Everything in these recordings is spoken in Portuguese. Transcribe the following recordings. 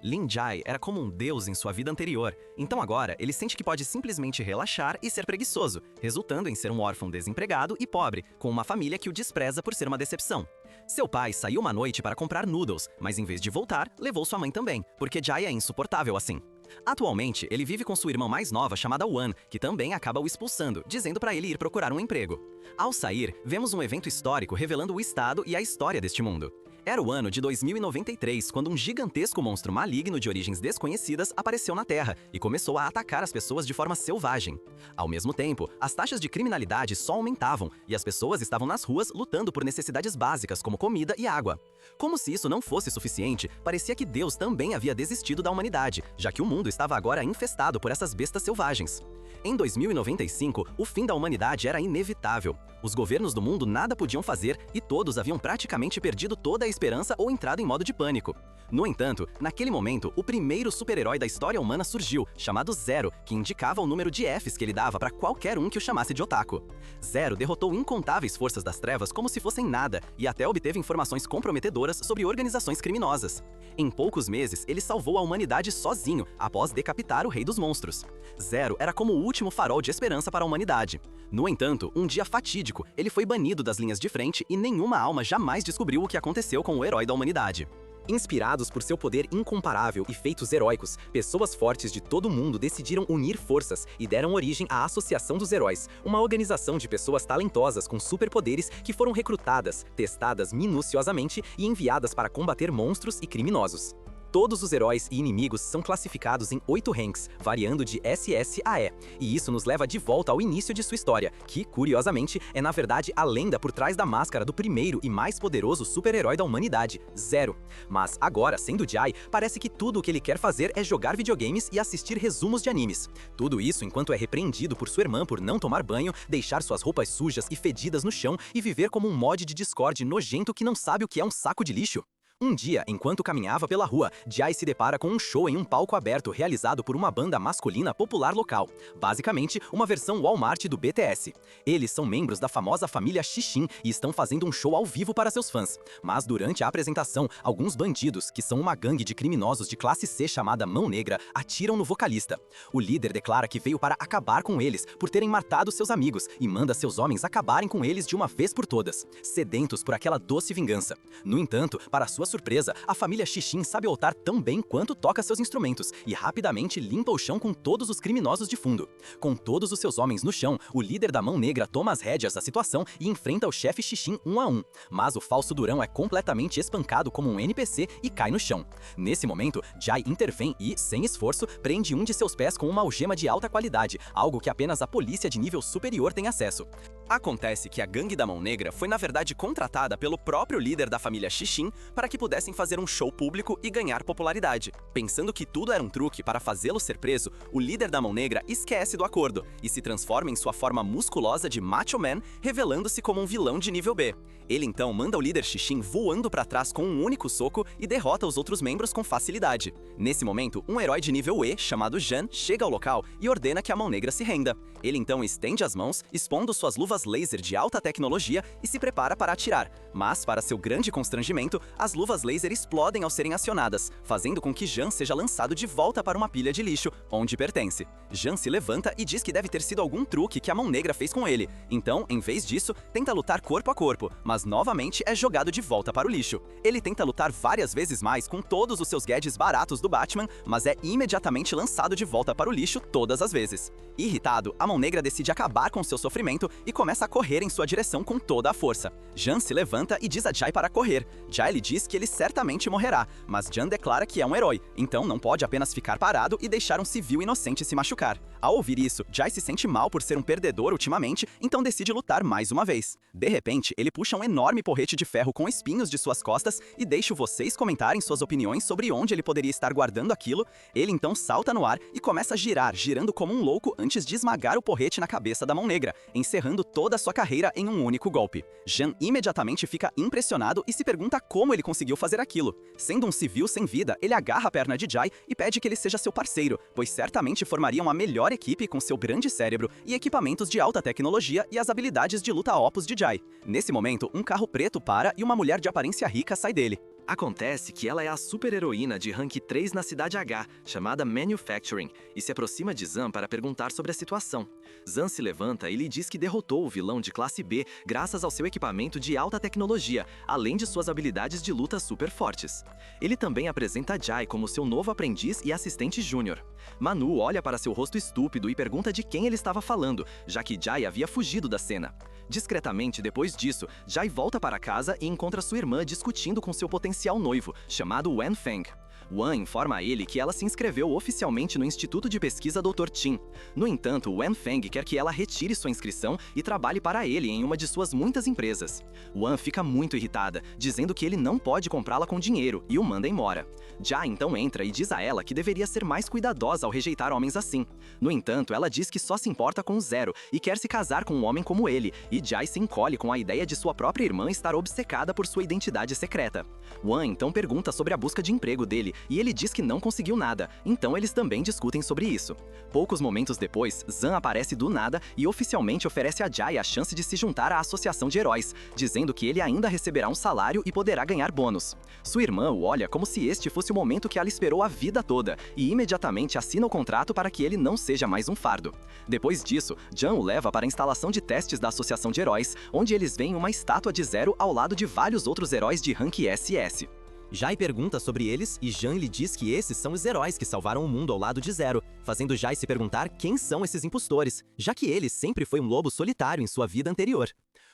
Lin Jai era como um deus em sua vida anterior, então agora ele sente que pode simplesmente relaxar e ser preguiçoso, resultando em ser um órfão desempregado e pobre, com uma família que o despreza por ser uma decepção. Seu pai saiu uma noite para comprar noodles, mas em vez de voltar, levou sua mãe também, porque Jai é insuportável assim. Atualmente, ele vive com sua irmã mais nova chamada Wan, que também acaba o expulsando, dizendo para ele ir procurar um emprego. Ao sair, vemos um evento histórico revelando o estado e a história deste mundo. Era o ano de 2093, quando um gigantesco monstro maligno de origens desconhecidas apareceu na Terra e começou a atacar as pessoas de forma selvagem. Ao mesmo tempo, as taxas de criminalidade só aumentavam e as pessoas estavam nas ruas lutando por necessidades básicas como comida e água. Como se isso não fosse suficiente, parecia que Deus também havia desistido da humanidade, já que o mundo estava agora infestado por essas bestas selvagens. Em 2095, o fim da humanidade era inevitável. Os governos do mundo nada podiam fazer e todos haviam praticamente perdido toda a esperança ou entrado em modo de pânico. No entanto, naquele momento, o primeiro super-herói da história humana surgiu, chamado Zero, que indicava o número de Fs que ele dava para qualquer um que o chamasse de otaku. Zero derrotou incontáveis forças das trevas como se fossem nada e até obteve informações comprometedoras sobre organizações criminosas. Em poucos meses, ele salvou a humanidade sozinho, após decapitar o Rei dos Monstros. Zero era como o último farol de esperança para a humanidade. No entanto, um dia fatídico, ele foi banido das linhas de frente e nenhuma alma jamais descobriu o que aconteceu com o herói da humanidade. Inspirados por seu poder incomparável e feitos heróicos, pessoas fortes de todo o mundo decidiram unir forças e deram origem à Associação dos Heróis, uma organização de pessoas talentosas com superpoderes que foram recrutadas, testadas minuciosamente e enviadas para combater monstros e criminosos. Todos os heróis e inimigos são classificados em 8 ranks, variando de SS a E, e isso nos leva de volta ao início de sua história, que, curiosamente, é na verdade a lenda por trás da máscara do primeiro e mais poderoso super-herói da humanidade, Zero. Mas agora, sendo Jai, parece que tudo o que ele quer fazer é jogar videogames e assistir resumos de animes. Tudo isso enquanto é repreendido por sua irmã por não tomar banho, deixar suas roupas sujas e fedidas no chão e viver como um mod de Discord nojento que não sabe o que é um saco de lixo. Um dia, enquanto caminhava pela rua, Jai se depara com um show em um palco aberto realizado por uma banda masculina popular local, basicamente uma versão Walmart do BTS. Eles são membros da famosa família Xixin e estão fazendo um show ao vivo para seus fãs. Mas durante a apresentação, alguns bandidos, que são uma gangue de criminosos de classe C chamada Mão Negra, atiram no vocalista. O líder declara que veio para acabar com eles por terem matado seus amigos e manda seus homens acabarem com eles de uma vez por todas, sedentos por aquela doce vingança. No entanto, para sua surpresa, a família Xixin sabe lutar tão bem quanto toca seus instrumentos e rapidamente limpa o chão com todos os criminosos de fundo. Com todos os seus homens no chão, o líder da Mão Negra toma as rédeas da situação e enfrenta o chefe Xixin 1 a 1. Mas o falso durão é completamente espancado como um NPC e cai no chão. Nesse momento, Jai intervém e, sem esforço, prende um de seus pés com uma algema de alta qualidade, algo que apenas a polícia de nível superior tem acesso. Acontece que a gangue da Mão Negra foi na verdade contratada pelo próprio líder da família Xixin para que pudessem fazer um show público e ganhar popularidade. Pensando que tudo era um truque para fazê-lo ser preso, o líder da Mão Negra esquece do acordo e se transforma em sua forma musculosa de Macho Man, revelando-se como um vilão de nível B. Ele então manda o líder Xixin voando para trás com um único soco e derrota os outros membros com facilidade. Nesse momento, um herói de nível E, chamado Jan, chega ao local e ordena que a Mão Negra se renda. Ele então estende as mãos, expondo suas luvas laser de alta tecnologia e se prepara para atirar. Mas, para seu grande constrangimento, as luvas laser explodem ao serem acionadas, fazendo com que Jan seja lançado de volta para uma pilha de lixo, onde pertence. Jan se levanta e diz que deve ter sido algum truque que a Mão Negra fez com ele. Então, em vez disso, tenta lutar corpo a corpo, mas novamente é jogado de volta para o lixo. Ele tenta lutar várias vezes mais com todos os seus gadgets baratos do Batman, mas é imediatamente lançado de volta para o lixo todas as vezes. Irritado, a Mão Negra decide acabar com seu sofrimento e começa a correr em sua direção com toda a força. Jan se levanta e diz a Jai para correr. Jai lhe diz que ele certamente morrerá, mas Jan declara que é um herói, então não pode apenas ficar parado e deixar um civil inocente se machucar. Ao ouvir isso, Jai se sente mal por ser um perdedor ultimamente, então decide lutar mais uma vez. De repente, ele puxa um enorme porrete de ferro com espinhos de suas costas e deixa vocês comentarem suas opiniões sobre onde ele poderia estar guardando aquilo. Ele então salta no ar e começa a girar, girando como um louco antes de esmagar o porrete na cabeça da Mão Negra, encerrando toda a sua carreira em um único golpe. Jan imediatamente fica impressionado e se pergunta como ele conseguiu fazer aquilo. Sendo um civil sem vida, ele agarra a perna de Jai e pede que ele seja seu parceiro, pois certamente formariam a melhor equipe com seu grande cérebro e equipamentos de alta tecnologia e as habilidades de luta opus de Jai. Nesse momento, um carro preto para e uma mulher de aparência rica sai dele. Acontece que ela é a super-heroína de rank 3 na cidade H, chamada Manufacturing, e se aproxima de Zan para perguntar sobre a situação. Zan se levanta e lhe diz que derrotou o vilão de classe B graças ao seu equipamento de alta tecnologia, além de suas habilidades de luta super fortes. Ele também apresenta Jai como seu novo aprendiz e assistente júnior. Manu olha para seu rosto estúpido e pergunta de quem ele estava falando, já que Jai havia fugido da cena. Discretamente, depois disso, Jai volta para casa e encontra sua irmã discutindo com seu potencial noivo, chamado Wen Feng. Wan informa a ele que ela se inscreveu oficialmente no Instituto de Pesquisa Dr. Qin. No entanto, Wen Feng quer que ela retire sua inscrição e trabalhe para ele em uma de suas muitas empresas. Wan fica muito irritada, dizendo que ele não pode comprá-la com dinheiro e o manda embora. Jai então entra e diz a ela que deveria ser mais cuidadosa ao rejeitar homens assim. No entanto, ela diz que só se importa com o Zero e quer se casar com um homem como ele, e Jai se encolhe com a ideia de sua própria irmã estar obcecada por sua identidade secreta. Wan então pergunta sobre a busca de emprego dele, e ele diz que não conseguiu nada, então eles também discutem sobre isso. Poucos momentos depois, Zan aparece do nada e oficialmente oferece a Jai a chance de se juntar à Associação de Heróis, dizendo que ele ainda receberá um salário e poderá ganhar bônus. Sua irmã o olha como se este fosse o momento que ela esperou a vida toda, e imediatamente assina o contrato para que ele não seja mais um fardo. Depois disso, Jan o leva para a instalação de testes da Associação de Heróis, onde eles veem uma estátua de Zero ao lado de vários outros heróis de rank SS. Jai pergunta sobre eles e Jan lhe diz que esses são os heróis que salvaram o mundo ao lado de Zero, fazendo Jai se perguntar quem são esses impostores, já que ele sempre foi um lobo solitário em sua vida anterior.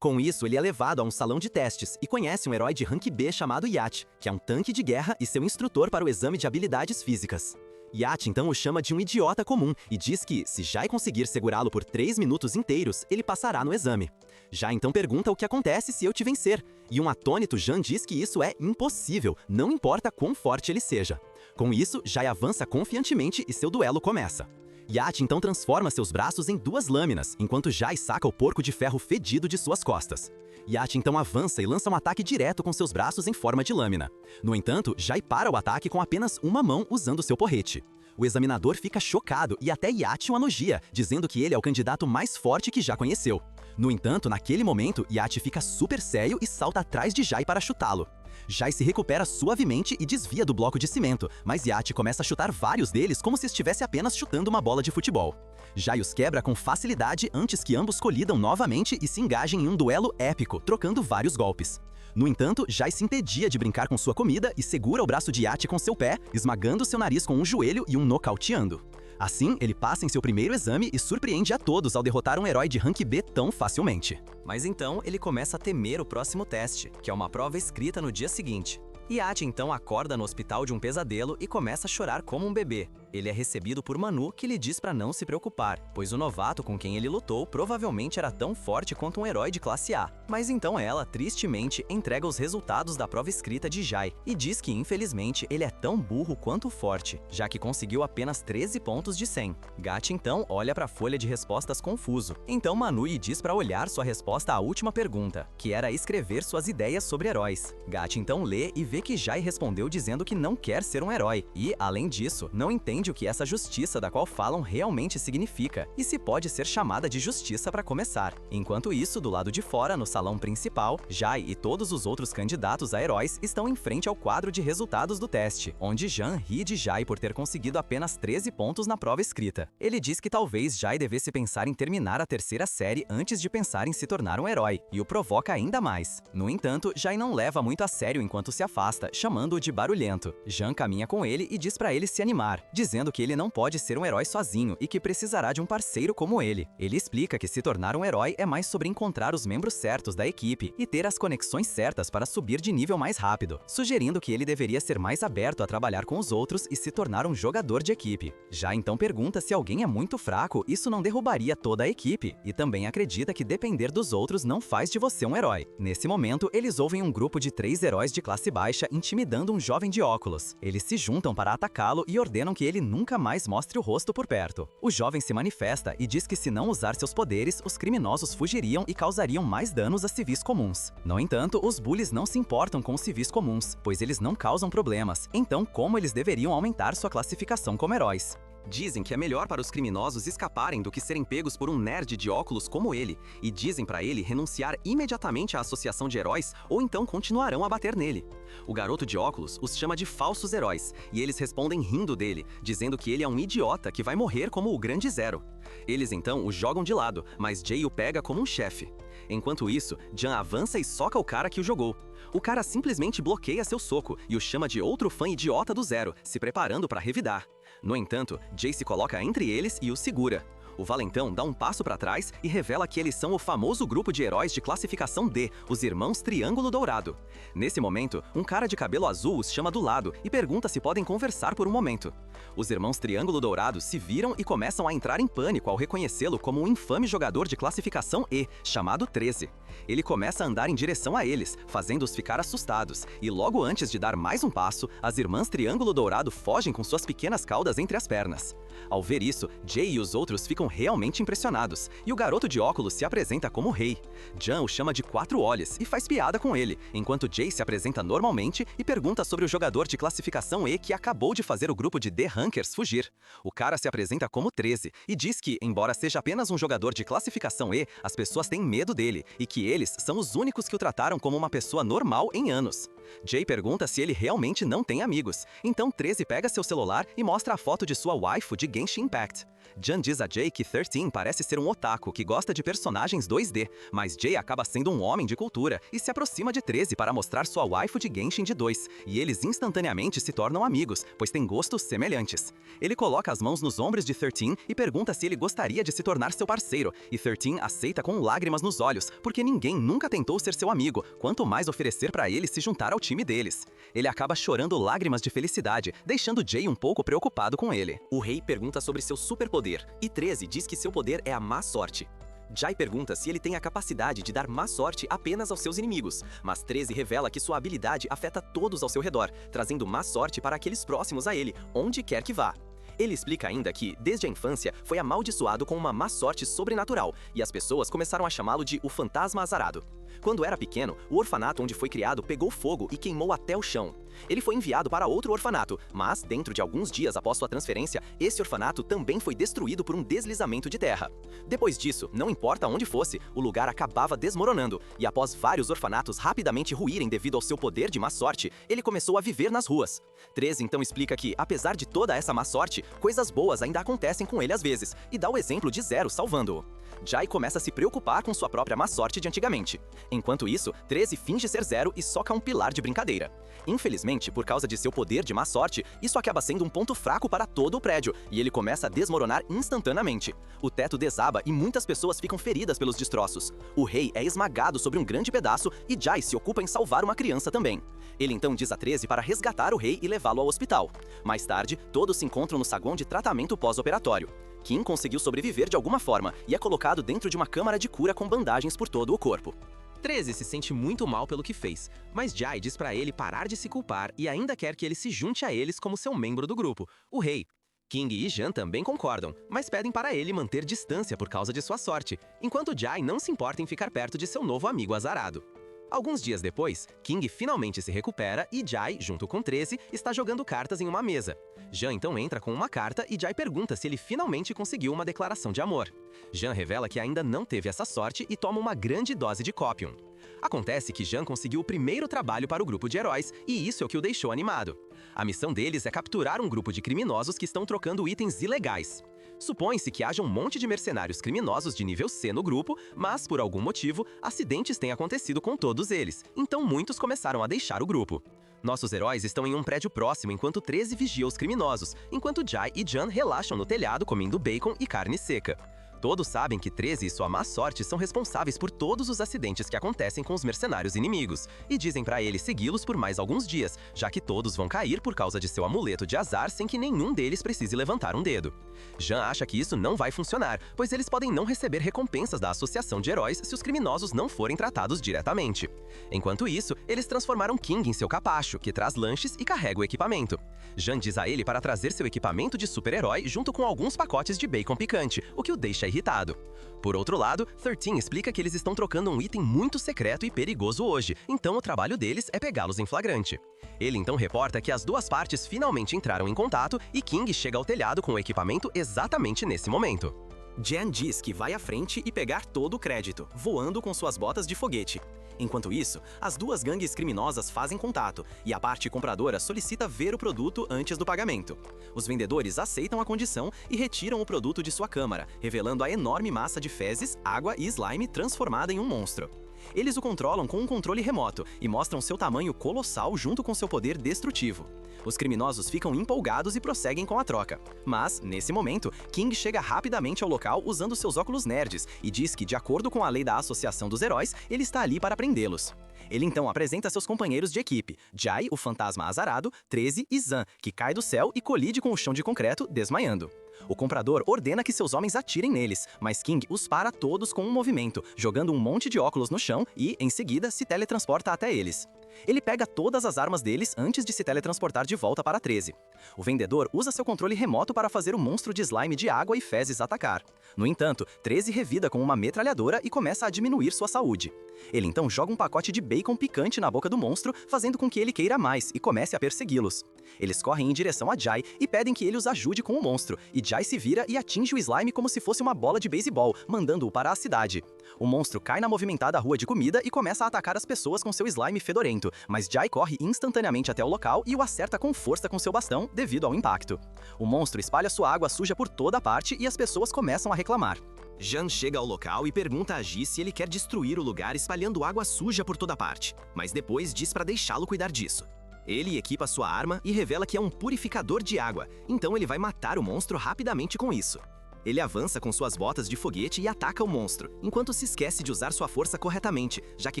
Com isso, ele é levado a um salão de testes e conhece um herói de rank B chamado Yacht, que é um tanque de guerra e seu instrutor para o exame de habilidades físicas. Yacht então o chama de um idiota comum e diz que, se Jai conseguir segurá-lo por 3 minutos inteiros, ele passará no exame. Jai então pergunta o que acontece se eu te vencer, e um atônito Jan diz que isso é impossível, não importa quão forte ele seja. Com isso, Jai avança confiantemente e seu duelo começa. Yacht então transforma seus braços em 2 lâminas, enquanto Jai saca o porco de ferro fedido de suas costas. Yacht então avança e lança um ataque direto com seus braços em forma de lâmina. No entanto, Jai para o ataque com apenas uma mão usando seu porrete. O examinador fica chocado e até Yacht o elogia, dizendo que ele é o candidato mais forte que já conheceu. No entanto, naquele momento, Yacht fica super sério e salta atrás de Jai para chutá-lo. Jai se recupera suavemente e desvia do bloco de cimento, mas Yacht começa a chutar vários deles como se estivesse apenas chutando uma bola de futebol. Jai os quebra com facilidade antes que ambos colidam novamente e se engajem em um duelo épico, trocando vários golpes. No entanto, Jai se entedia de brincar com sua comida e segura o braço de Yacht com seu pé, esmagando seu nariz com um joelho e um nocauteando. Assim, ele passa em seu primeiro exame e surpreende a todos ao derrotar um herói de rank B tão facilmente. Mas então ele começa a temer o próximo teste, que é uma prova escrita no dia seguinte. Yacht então acorda no hospital de um pesadelo e começa a chorar como um bebê. Ele é recebido por Manu, que lhe diz para não se preocupar, pois o novato com quem ele lutou provavelmente era tão forte quanto um herói de classe A. Mas então ela, tristemente, entrega os resultados da prova escrita de Jai e diz que, infelizmente, ele é tão burro quanto forte, já que conseguiu apenas 13 pontos de 100. Gat então olha para a folha de respostas confuso. Então Manu lhe diz para olhar sua resposta à última pergunta, que era escrever suas ideias sobre heróis. Gat então lê e vê que Jai respondeu dizendo que não quer ser um herói e, além disso, não entende o que essa justiça da qual falam realmente significa e se pode ser chamada de justiça para começar. Enquanto isso, do lado de fora, no salão principal, Jai e todos os outros candidatos a heróis estão em frente ao quadro de resultados do teste, onde Jan ri de Jai por ter conseguido apenas 13 pontos na prova escrita. Ele diz que talvez Jai devesse pensar em terminar a terceira série antes de pensar em se tornar um herói, e o provoca ainda mais. No entanto, Jai não leva muito a sério enquanto se afasta, chamando-o de barulhento. Jan caminha com ele e diz para ele se animar, dizendo que ele não pode ser um herói sozinho e que precisará de um parceiro como ele. Ele explica que se tornar um herói é mais sobre encontrar os membros certos da equipe e ter as conexões certas para subir de nível mais rápido, sugerindo que ele deveria ser mais aberto a trabalhar com os outros e se tornar um jogador de equipe. Já então pergunta se alguém é muito fraco, isso não derrubaria toda a equipe, e também acredita que depender dos outros não faz de você um herói. Nesse momento, eles ouvem um grupo de 3 heróis de classe baixa intimidando um jovem de óculos. Eles se juntam para atacá-lo e ordenam que ele nunca mais mostre o rosto por perto. O jovem se manifesta e diz que se não usar seus poderes, os criminosos fugiriam e causariam mais danos a civis comuns. No entanto, os bullies não se importam com os civis comuns, pois eles não causam problemas, então como eles deveriam aumentar sua classificação como heróis? Dizem que é melhor para os criminosos escaparem do que serem pegos por um nerd de óculos como ele, e dizem para ele renunciar imediatamente à associação de heróis ou então continuarão a bater nele. O garoto de óculos os chama de falsos heróis, e eles respondem rindo dele, dizendo que ele é um idiota que vai morrer como o Grande Zero. Eles então o jogam de lado, mas Jay o pega como um chefe. Enquanto isso, Jan avança e soca o cara que o jogou. O cara simplesmente bloqueia seu soco e o chama de outro fã idiota do Zero, se preparando para revidar. No entanto, Jay se coloca entre eles e o segura. O valentão dá um passo para trás e revela que eles são o famoso grupo de heróis de classificação D, os Irmãos Triângulo Dourado. Nesse momento, um cara de cabelo azul os chama do lado e pergunta se podem conversar por um momento. Os Irmãos Triângulo Dourado se viram e começam a entrar em pânico ao reconhecê-lo como um infame jogador de classificação E, chamado 13. Ele começa a andar em direção a eles, fazendo-os ficar assustados, e logo antes de dar mais um passo, as Irmãs Triângulo Dourado fogem com suas pequenas caudas entre as pernas. Ao ver isso, Jay e os outros ficam realmente impressionados, e o garoto de óculos se apresenta como rei. Jan o chama de Quatro Olhos e faz piada com ele, enquanto Jay se apresenta normalmente e pergunta sobre o jogador de classificação E que acabou de fazer o grupo de D-Rankers fugir. O cara se apresenta como 13 e diz que, embora seja apenas um jogador de classificação E, as pessoas têm medo dele e que eles são os únicos que o trataram como uma pessoa normal em anos. Jay pergunta se ele realmente não tem amigos, então 13 pega seu celular e mostra a foto de sua waifu de Genshin Impact. Jan diz a Jay que 13 parece ser um otaku que gosta de personagens 2D, mas Jay acaba sendo um homem de cultura e se aproxima de 13 para mostrar sua waifu de Genshin de 2, e eles instantaneamente se tornam amigos, pois têm gostos semelhantes. Ele coloca as mãos nos ombros de 13 e pergunta se ele gostaria de se tornar seu parceiro, e 13 aceita com lágrimas nos olhos, porque ninguém nunca tentou ser seu amigo, quanto mais oferecer para ele se juntar ao time deles. Ele acaba chorando lágrimas de felicidade, deixando Jay um pouco preocupado com ele. O rei pergunta sobre seu superpoder, e 13 diz que seu poder é a má sorte. Jay pergunta se ele tem a capacidade de dar má sorte apenas aos seus inimigos, mas 13 revela que sua habilidade afeta todos ao seu redor, trazendo má sorte para aqueles próximos a ele, onde quer que vá. Ele explica ainda que, desde a infância, foi amaldiçoado com uma má sorte sobrenatural, e as pessoas começaram a chamá-lo de o Fantasma Azarado. Quando era pequeno, o orfanato onde foi criado pegou fogo e queimou até o chão. Ele foi enviado para outro orfanato, mas, dentro de alguns dias após sua transferência, esse orfanato também foi destruído por um deslizamento de terra. Depois disso, não importa onde fosse, o lugar acabava desmoronando, e após vários orfanatos rapidamente ruírem devido ao seu poder de má sorte, ele começou a viver nas ruas. 13 então explica que, apesar de toda essa má sorte, coisas boas ainda acontecem com ele às vezes, e dá o exemplo de Zero salvando-o. Jay começa a se preocupar com sua própria má sorte de antigamente. Enquanto isso, 13 finge ser Zero e soca um pilar de brincadeira. Infelizmente, por causa de seu poder de má sorte, isso acaba sendo um ponto fraco para todo o prédio, e ele começa a desmoronar instantaneamente. O teto desaba e muitas pessoas ficam feridas pelos destroços. O rei é esmagado sobre um grande pedaço e Jay se ocupa em salvar uma criança também. Ele então diz a 13 para resgatar o rei e levá-lo ao hospital. Mais tarde, todos se encontram no saguão de tratamento pós-operatório. Kim conseguiu sobreviver de alguma forma e é colocado dentro de uma câmara de cura com bandagens por todo o corpo. 13 se sente muito mal pelo que fez, mas Jay diz pra ele parar de se culpar e ainda quer que ele se junte a eles como seu membro do grupo, o rei. King e Jan também concordam, mas pedem para ele manter distância por causa de sua sorte, enquanto Jay não se importa em ficar perto de seu novo amigo azarado. Alguns dias depois, King finalmente se recupera e Jay, junto com 13, está jogando cartas em uma mesa. Jan então entra com uma carta e Jay pergunta se ele finalmente conseguiu uma declaração de amor. Jan revela que ainda não teve essa sorte e toma uma grande dose de Copium. Acontece que Jan conseguiu o primeiro trabalho para o grupo de heróis e isso é o que o deixou animado. A missão deles é capturar um grupo de criminosos que estão trocando itens ilegais. Supõe-se que haja um monte de mercenários criminosos de nível C no grupo, mas, por algum motivo, acidentes têm acontecido com todos eles, então muitos começaram a deixar o grupo. Nossos heróis estão em um prédio próximo enquanto 13 vigia os criminosos, enquanto Jay e Jan relaxam no telhado comendo bacon e carne seca. Todos sabem que 13 e sua má sorte são responsáveis por todos os acidentes que acontecem com os mercenários inimigos, e dizem pra ele segui-los por mais alguns dias, já que todos vão cair por causa de seu amuleto de azar sem que nenhum deles precise levantar um dedo. Jan acha que isso não vai funcionar, pois eles podem não receber recompensas da Associação de Heróis se os criminosos não forem tratados diretamente. Enquanto isso, eles transformaram King em seu capacho, que traz lanches e carrega o equipamento. Jan diz a ele para trazer seu equipamento de super-herói junto com alguns pacotes de bacon picante, o que o deixa irritado. Por outro lado, 13 explica que eles estão trocando um item muito secreto e perigoso hoje, então o trabalho deles é pegá-los em flagrante. Ele então reporta que as duas partes finalmente entraram em contato e King chega ao telhado com o equipamento exatamente nesse momento. Jan diz que vai à frente e pegar todo o crédito, voando com suas botas de foguete. Enquanto isso, as duas gangues criminosas fazem contato e a parte compradora solicita ver o produto antes do pagamento. Os vendedores aceitam a condição e retiram o produto de sua câmara, revelando a enorme massa de fezes, água e slime transformada em um monstro. Eles o controlam com um controle remoto e mostram seu tamanho colossal junto com seu poder destrutivo. Os criminosos ficam empolgados e prosseguem com a troca. Mas, nesse momento, King chega rapidamente ao local usando seus óculos nerds e diz que, de acordo com a lei da Associação dos Heróis, ele está ali para prendê-los. Ele então apresenta seus companheiros de equipe, Jai, o fantasma azarado, 13 e Zan, que cai do céu e colide com o chão de concreto, desmaiando. O comprador ordena que seus homens atirem neles, mas King os para todos com um movimento, jogando um monte de óculos no chão e, em seguida, se teletransporta até eles. Ele pega todas as armas deles antes de se teletransportar de volta para 13. O vendedor usa seu controle remoto para fazer o monstro de slime de água e fezes atacar. No entanto, 13 revida com uma metralhadora e começa a diminuir sua saúde. Ele então joga um pacote de bacon picante na boca do monstro, fazendo com que ele queira mais e comece a persegui-los. Eles correm em direção a Jai e pedem que ele os ajude com o monstro, e Jai se vira e atinge o slime como se fosse uma bola de beisebol, mandando-o para a cidade. O monstro cai na movimentada rua de comida e começa a atacar as pessoas com seu slime fedorento, mas Jai corre instantaneamente até o local e o acerta com força com seu bastão devido ao impacto. O monstro espalha sua água suja por toda a parte e as pessoas começam a reclamar. Jan chega ao local e pergunta a Ji se ele quer destruir o lugar espalhando água suja por toda parte, mas depois diz para deixá-lo cuidar disso. Ele equipa sua arma e revela que é um purificador de água, então ele vai matar o monstro rapidamente com isso. Ele avança com suas botas de foguete e ataca o monstro, enquanto se esquece de usar sua força corretamente, já que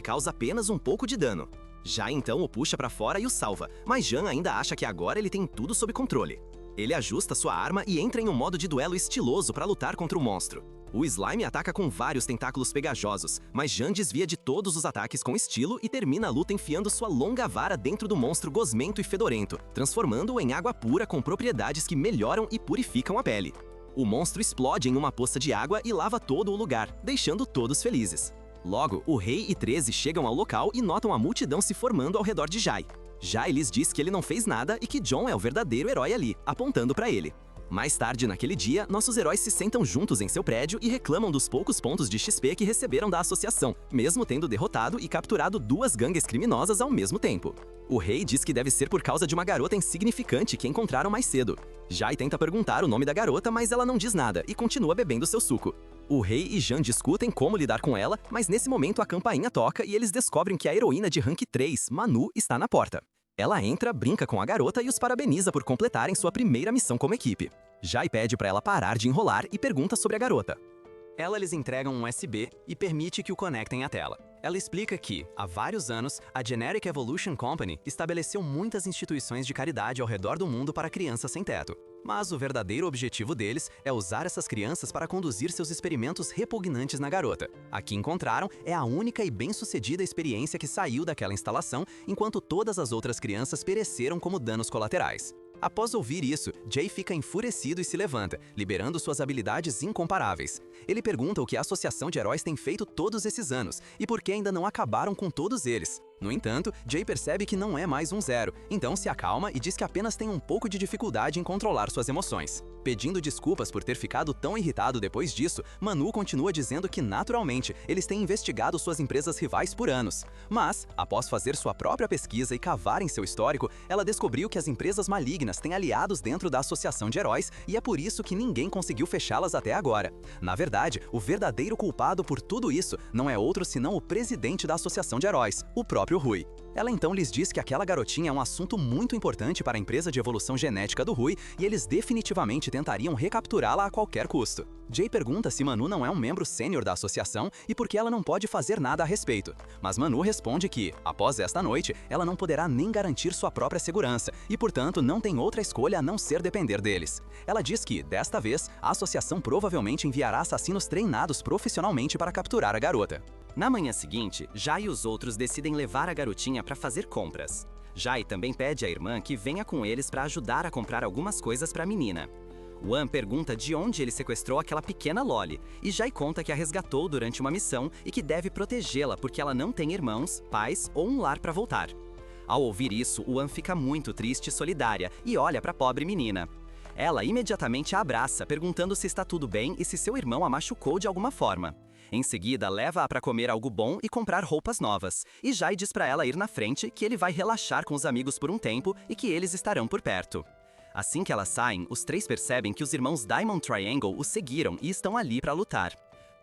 causa apenas um pouco de dano. Já então o puxa para fora e o salva, mas Jan ainda acha que agora ele tem tudo sob controle. Ele ajusta sua arma e entra em um modo de duelo estiloso para lutar contra o monstro. O slime ataca com vários tentáculos pegajosos, mas Jan desvia de todos os ataques com estilo e termina a luta enfiando sua longa vara dentro do monstro gosmento e fedorento, transformando-o em água pura com propriedades que melhoram e purificam a pele. O monstro explode em uma poça de água e lava todo o lugar, deixando todos felizes. Logo, o rei e 13 chegam ao local e notam a multidão se formando ao redor de Jai. Jai lhes diz que ele não fez nada e que John é o verdadeiro herói ali, apontando para ele. Mais tarde naquele dia, nossos heróis se sentam juntos em seu prédio e reclamam dos poucos pontos de XP que receberam da associação, mesmo tendo derrotado e capturado duas gangues criminosas ao mesmo tempo. O rei diz que deve ser por causa de uma garota insignificante que encontraram mais cedo. Jai tenta perguntar o nome da garota, mas ela não diz nada e continua bebendo seu suco. O rei e Jan discutem como lidar com ela, mas nesse momento a campainha toca e eles descobrem que a heroína de rank 3, Manu, está na porta. Ela entra, brinca com a garota e os parabeniza por completarem sua primeira missão como equipe. Jai pede para ela parar de enrolar e pergunta sobre a garota. Ela lhes entrega um USB e permite que o conectem à tela. Ela explica que, há vários anos, a Generic Evolution Company estabeleceu muitas instituições de caridade ao redor do mundo para crianças sem teto. Mas o verdadeiro objetivo deles é usar essas crianças para conduzir seus experimentos repugnantes na garota. A que encontraram é a única e bem-sucedida experiência que saiu daquela instalação, enquanto todas as outras crianças pereceram como danos colaterais. Após ouvir isso, Jay fica enfurecido e se levanta, liberando suas habilidades incomparáveis. Ele pergunta o que a Associação de Heróis tem feito todos esses anos e por que ainda não acabaram com todos eles. No entanto, Jay percebe que não é mais um zero, então se acalma e diz que apenas tem um pouco de dificuldade em controlar suas emoções. Pedindo desculpas por ter ficado tão irritado depois disso, Manu continua dizendo que, naturalmente, eles têm investigado suas empresas rivais por anos. Mas, após fazer sua própria pesquisa e cavar em seu histórico, ela descobriu que as empresas malignas têm aliados dentro da Associação de Heróis e é por isso que ninguém conseguiu fechá-las até agora. Na verdade, o verdadeiro culpado por tudo isso não é outro senão o presidente da Associação de Heróis, o próprio Rui. Ela então lhes diz que aquela garotinha é um assunto muito importante para a empresa de evolução genética do Rui e eles definitivamente tentariam recapturá-la a qualquer custo. Jay pergunta se Manu não é um membro sênior da associação e por que ela não pode fazer nada a respeito. Mas Manu responde que, após esta noite, ela não poderá nem garantir sua própria segurança e, portanto, não tem outra escolha a não ser depender deles. Ela diz que, desta vez, a associação provavelmente enviará assassinos treinados profissionalmente para capturar a garota. Na manhã seguinte, Jai e os outros decidem levar a garotinha para fazer compras. Jai também pede à irmã que venha com eles para ajudar a comprar algumas coisas para a menina. Wan pergunta de onde ele sequestrou aquela pequena Loli, e Jai conta que a resgatou durante uma missão e que deve protegê-la porque ela não tem irmãos, pais ou um lar para voltar. Ao ouvir isso, Wan fica muito triste e solidária e olha para a pobre menina. Ela imediatamente a abraça, perguntando se está tudo bem e se seu irmão a machucou de alguma forma. Em seguida, leva-a para comer algo bom e comprar roupas novas, e Jai diz para ela ir na frente que ele vai relaxar com os amigos por um tempo e que eles estarão por perto. Assim que elas saem, os três percebem que os irmãos Diamond Triangle os seguiram e estão ali para lutar.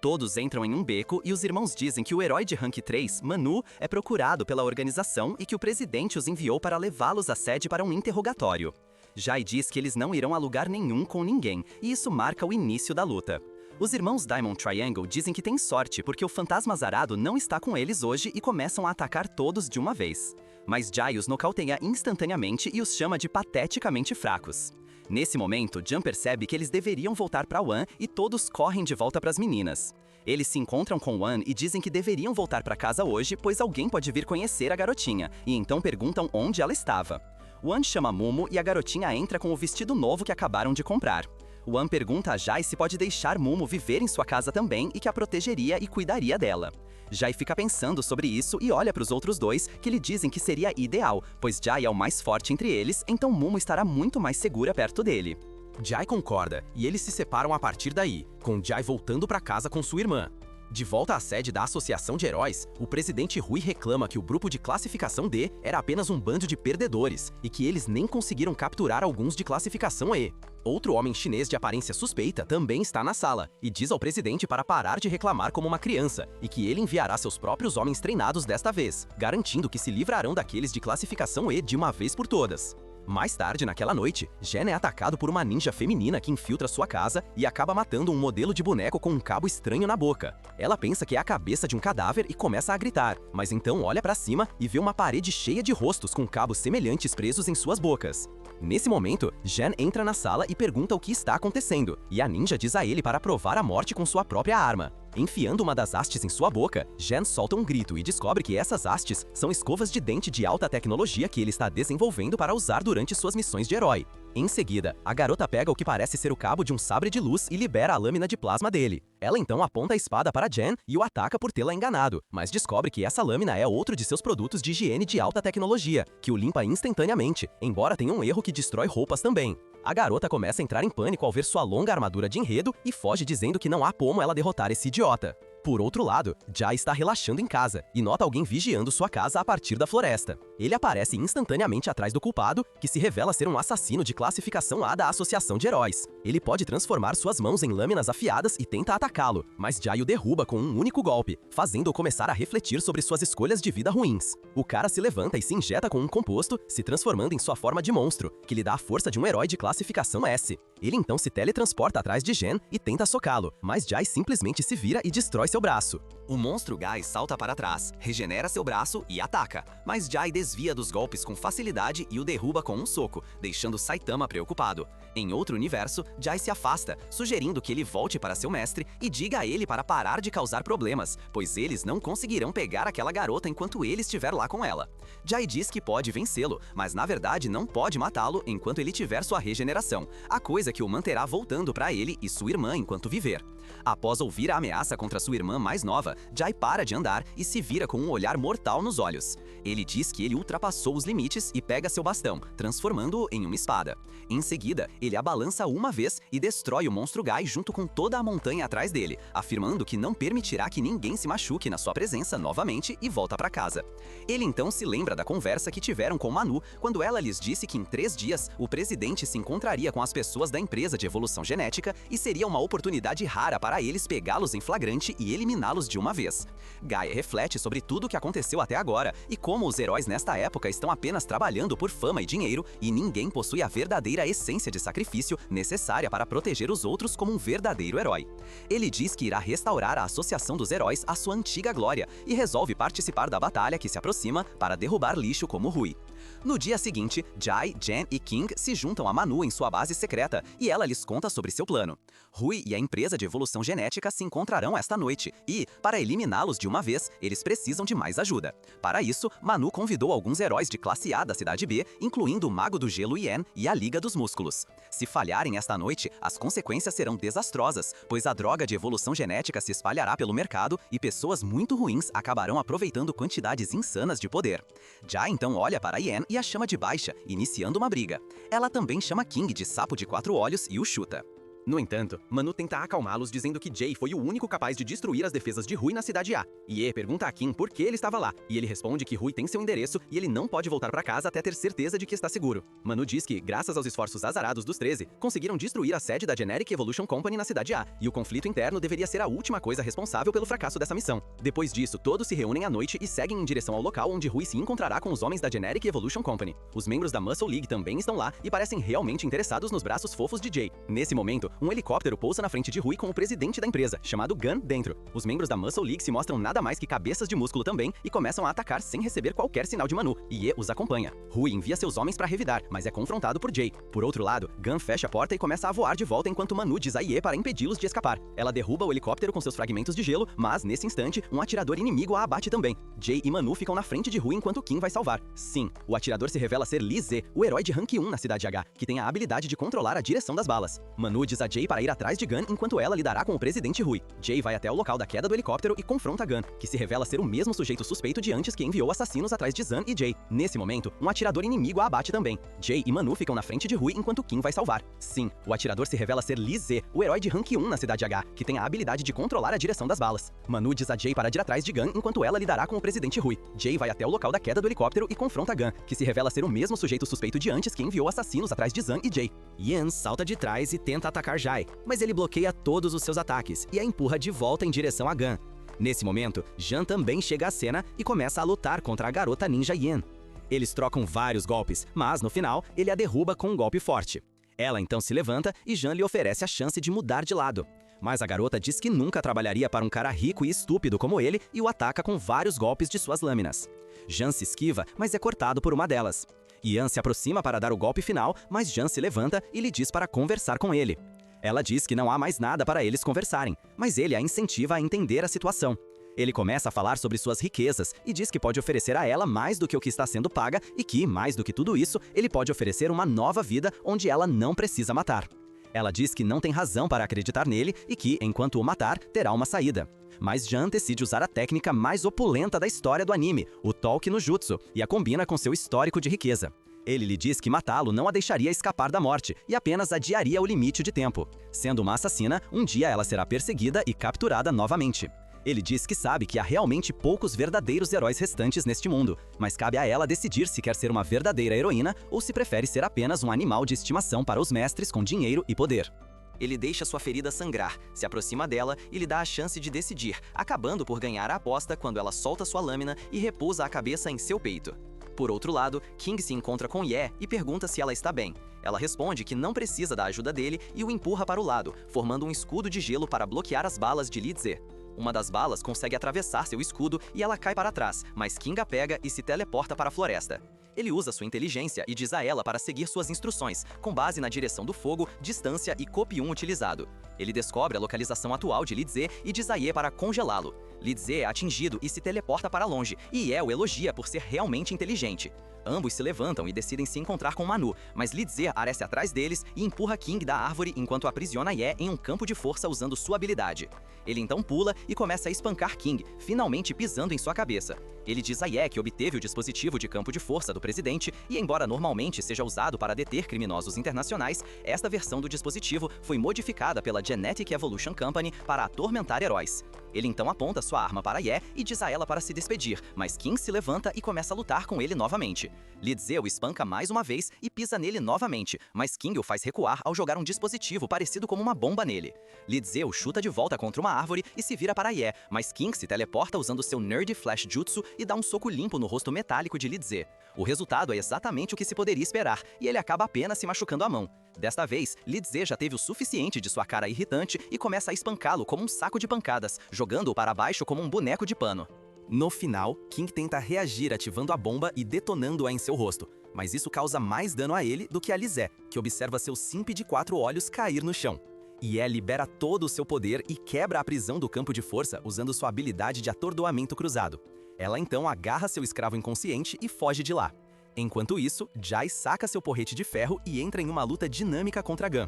Todos entram em um beco e os irmãos dizem que o herói de Rank 3, Manu, é procurado pela organização e que o presidente os enviou para levá-los à sede para um interrogatório. Jai diz que eles não irão a lugar nenhum com ninguém, e isso marca o início da luta. Os irmãos Diamond Triangle dizem que têm sorte porque o fantasma azarado não está com eles hoje e começam a atacar todos de uma vez. Mas Jai os nocauteia instantaneamente e os chama de pateticamente fracos. Nesse momento, Jan percebe que eles deveriam voltar para Wan e todos correm de volta para as meninas. Eles se encontram com Wan e dizem que deveriam voltar para casa hoje, pois alguém pode vir conhecer a garotinha, e então perguntam onde ela estava. Wan chama Mumu e a garotinha entra com o vestido novo que acabaram de comprar. Wan pergunta a Jai se pode deixar Mumu viver em sua casa também e que a protegeria e cuidaria dela. Jai fica pensando sobre isso e olha para os outros dois, que lhe dizem que seria ideal, pois Jai é o mais forte entre eles, então Mumu estará muito mais segura perto dele. Jai concorda, e eles se separam a partir daí, com Jai voltando para casa com sua irmã. De volta à sede da Associação de Heróis, o presidente Rui reclama que o grupo de classificação D era apenas um bando de perdedores e que eles nem conseguiram capturar alguns de classificação E. Outro homem chinês de aparência suspeita também está na sala e diz ao presidente para parar de reclamar como uma criança e que ele enviará seus próprios homens treinados desta vez, garantindo que se livrarão daqueles de classificação E de uma vez por todas. Mais tarde, naquela noite, Jen é atacado por uma ninja feminina que infiltra sua casa e acaba matando um modelo de boneco com um cabo estranho na boca. Ela pensa que é a cabeça de um cadáver e começa a gritar, mas então olha para cima e vê uma parede cheia de rostos com cabos semelhantes presos em suas bocas. Nesse momento, Jen entra na sala e pergunta o que está acontecendo, e a ninja diz a ele para provar a morte com sua própria arma. Enfiando uma das hastes em sua boca, Jen solta um grito e descobre que essas hastes são escovas de dente de alta tecnologia que ele está desenvolvendo para usar durante suas missões de herói. Em seguida, a garota pega o que parece ser o cabo de um sabre de luz e libera a lâmina de plasma dele. Ela então aponta a espada para Jen e o ataca por tê-la enganado, mas descobre que essa lâmina é outro de seus produtos de higiene de alta tecnologia, que o limpa instantaneamente, embora tenha um erro que destrói roupas também. A garota começa a entrar em pânico ao ver sua longa armadura de enredo e foge dizendo que não há como ela derrotar esse idiota. Por outro lado, Jai está relaxando em casa e nota alguém vigiando sua casa a partir da floresta. Ele aparece instantaneamente atrás do culpado, que se revela ser um assassino de classificação A da Associação de Heróis. Ele pode transformar suas mãos em lâminas afiadas e tenta atacá-lo, mas Jai o derruba com um único golpe, fazendo-o começar a refletir sobre suas escolhas de vida ruins. O cara se levanta e se injeta com um composto, se transformando em sua forma de monstro, que lhe dá a força de um herói de classificação S. Ele então se teletransporta atrás de Jen e tenta socá-lo, mas Jai simplesmente se vira e destrói seu braço. O monstro Gai salta para trás, regenera seu braço e ataca, mas Jai desvia dos golpes com facilidade e o derruba com um soco, deixando Saitama preocupado. Em outro universo, Jai se afasta, sugerindo que ele volte para seu mestre e diga a ele para parar de causar problemas, pois eles não conseguirão pegar aquela garota enquanto ele estiver lá com ela. Jai diz que pode vencê-lo, mas na verdade não pode matá-lo enquanto ele tiver sua regeneração, a coisa que o manterá voltando para ele e sua irmã enquanto viver. Após ouvir a ameaça contra sua irmã mais nova, Jai para de andar e se vira com um olhar mortal nos olhos. Ele diz que ele ultrapassou os limites e pega seu bastão, transformando-o em uma espada. Em seguida, ele a balança uma vez e destrói o monstro Gai junto com toda a montanha atrás dele, afirmando que não permitirá que ninguém se machuque na sua presença novamente e volta para casa. Ele então se lembra da conversa que tiveram com Manu quando ela lhes disse que em 3 dias o presidente se encontraria com as pessoas da empresa de evolução genética e seria uma oportunidade rara para eles pegá-los em flagrante e eliminá-los de uma vez. Gaia reflete sobre tudo o que aconteceu até agora e como os heróis nesta época estão apenas trabalhando por fama e dinheiro e ninguém possui a verdadeira essência de sacrifício necessária para proteger os outros como um verdadeiro herói. Ele diz que irá restaurar a Associação dos Heróis à sua antiga glória e resolve participar da batalha que se aproxima para derrubar lixo como Rui. No dia seguinte, Jai, Jen e King se juntam a Manu em sua base secreta e ela lhes conta sobre seu plano. Rui e a empresa de evolução genética se encontrarão esta noite e, para eliminá-los de uma vez, eles precisam de mais ajuda. Para isso, Manu convidou alguns heróis de classe A da cidade B, incluindo o Mago do Gelo Yen e a Liga dos Músculos. Se falharem esta noite, as consequências serão desastrosas, pois a droga de evolução genética se espalhará pelo mercado e pessoas muito ruins acabarão aproveitando quantidades insanas de poder. Jai então olha para Yen e a chama de baixa, iniciando uma briga. Ela também chama King de sapo de 4 olhos e o chuta. No entanto, Manu tenta acalmá-los dizendo que Jay foi o único capaz de destruir as defesas de Rui na cidade A. Ye pergunta a Kim por que ele estava lá, e ele responde que Rui tem seu endereço e ele não pode voltar para casa até ter certeza de que está seguro. Manu diz que, graças aos esforços azarados dos 13, conseguiram destruir a sede da Generic Evolution Company na cidade A, e o conflito interno deveria ser a última coisa responsável pelo fracasso dessa missão. Depois disso, todos se reúnem à noite e seguem em direção ao local onde Rui se encontrará com os homens da Generic Evolution Company. Os membros da Muscle League também estão lá e parecem realmente interessados nos braços fofos de Jay. Nesse momento, um helicóptero pousa na frente de Rui com o presidente da empresa, chamado Gun, dentro. Os membros da Muscle League se mostram nada mais que cabeças de músculo também e começam a atacar sem receber qualquer sinal de Manu, e Ye os acompanha. Rui envia seus homens para revidar, mas é confrontado por Jay. Por outro lado, Gun fecha a porta e começa a voar de volta enquanto Manu diz a Ye para impedi-los de escapar. Ela derruba o helicóptero com seus fragmentos de gelo, mas, nesse instante, um atirador inimigo a abate também. Jay e Manu ficam na frente de Rui enquanto Kim vai salvar. Sim, o atirador se revela ser Lee Ze, o herói de rank 1 na cidade H, que tem a habilidade de controlar a direção das balas. Manu diz a Jay para ir atrás de Gun enquanto ela lidará com o presidente Rui. Jay vai até o local da queda do helicóptero e confronta Gun, que se revela ser o mesmo sujeito suspeito de antes que enviou assassinos atrás de Zan e Jay. Nesse momento, um atirador inimigo a abate também. Jay e Manu ficam na frente de Rui enquanto Kim vai salvar. Sim, o atirador se revela ser Lee Ze, o herói de rank 1 na cidade H, que tem a habilidade de controlar a direção das balas. Manu diz a Jay para ir atrás de Gun enquanto ela lidará com o presidente Rui. Jay vai até o local da queda do helicóptero e confronta Gun, que se revela ser o mesmo sujeito suspeito de antes que enviou assassinos atrás de Zan e Jay. Yan salta de trás e tenta atacar Jai, mas ele bloqueia todos os seus ataques e a empurra de volta em direção a Gun. Nesse momento, Jan também chega à cena e começa a lutar contra a garota ninja Yan. Eles trocam vários golpes, mas no final, ele a derruba com um golpe forte. Ela então se levanta e Jan lhe oferece a chance de mudar de lado. Mas a garota diz que nunca trabalharia para um cara rico e estúpido como ele e o ataca com vários golpes de suas lâminas. Jan se esquiva, mas é cortado por uma delas. Yan se aproxima para dar o golpe final, mas Jan se levanta e lhe diz para conversar com ele. Ela diz que não há mais nada para eles conversarem, mas ele a incentiva a entender a situação. Ele começa a falar sobre suas riquezas e diz que pode oferecer a ela mais do que o que está sendo paga e que, mais do que tudo isso, ele pode oferecer uma nova vida onde ela não precisa matar. Ela diz que não tem razão para acreditar nele e que, enquanto o matar, terá uma saída. Mas Jan decide usar a técnica mais opulenta da história do anime, o Tolki no Jutsu, e a combina com seu histórico de riqueza. Ele lhe diz que matá-lo não a deixaria escapar da morte e apenas adiaria o limite de tempo. Sendo uma assassina, um dia ela será perseguida e capturada novamente. Ele diz que sabe que há realmente poucos verdadeiros heróis restantes neste mundo, mas cabe a ela decidir se quer ser uma verdadeira heroína ou se prefere ser apenas um animal de estimação para os mestres com dinheiro e poder. Ele deixa sua ferida sangrar, se aproxima dela e lhe dá a chance de decidir, acabando por ganhar a aposta quando ela solta sua lâmina e repousa a cabeça em seu peito. Por outro lado, King se encontra com Ye e pergunta se ela está bem. Ela responde que não precisa da ajuda dele e o empurra para o lado, formando um escudo de gelo para bloquear as balas de Lee Ze. Uma das balas consegue atravessar seu escudo e ela cai para trás, mas King a pega e se teleporta para a floresta. Ele usa sua inteligência e diz a ela para seguir suas instruções, com base na direção do fogo, distância e copium utilizado. Ele descobre a localização atual de Lee Ze e diz a Ye para congelá-lo. Lee Ze é atingido e se teleporta para longe, e Ye o elogia por ser realmente inteligente. Ambos se levantam e decidem se encontrar com Manu, mas Lee Ze aparece atrás deles e empurra King da árvore enquanto aprisiona Ye em um campo de força usando sua habilidade. Ele então pula e começa a espancar King, finalmente pisando em sua cabeça. Ele diz a Ye que obteve o dispositivo de campo de força do presidente e, embora normalmente seja usado para deter criminosos internacionais, esta versão do dispositivo foi modificada pela Genetic Evolution Company para atormentar heróis. Ele então aponta sua arma para Ye e diz a ela para se despedir, mas King se levanta e começa a lutar com ele novamente. Lee Ze o espanca mais uma vez e pisa nele novamente, mas King o faz recuar ao jogar um dispositivo parecido como uma bomba nele. Lee Ze o chuta de volta contra uma árvore e se vira para Ye, mas King se teleporta usando seu Nerd Flash Jutsu e dá um soco limpo no rosto metálico de Lee Ze. O resultado é exatamente o que se poderia esperar, e ele acaba apenas se machucando a mão. Desta vez, Lee Ze já teve o suficiente de sua cara irritante e começa a espancá-lo como um saco de pancadas, jogando-o para baixo como um boneco de pano. No final, King tenta reagir ativando a bomba e detonando-a em seu rosto, mas isso causa mais dano a ele do que a Lizzie, que observa seu Simp de 4 olhos cair no chão. Ye libera todo o seu poder e quebra a prisão do campo de força usando sua habilidade de atordoamento cruzado. Ela então agarra seu escravo inconsciente e foge de lá. Enquanto isso, Jai saca seu porrete de ferro e entra em uma luta dinâmica contra Gun.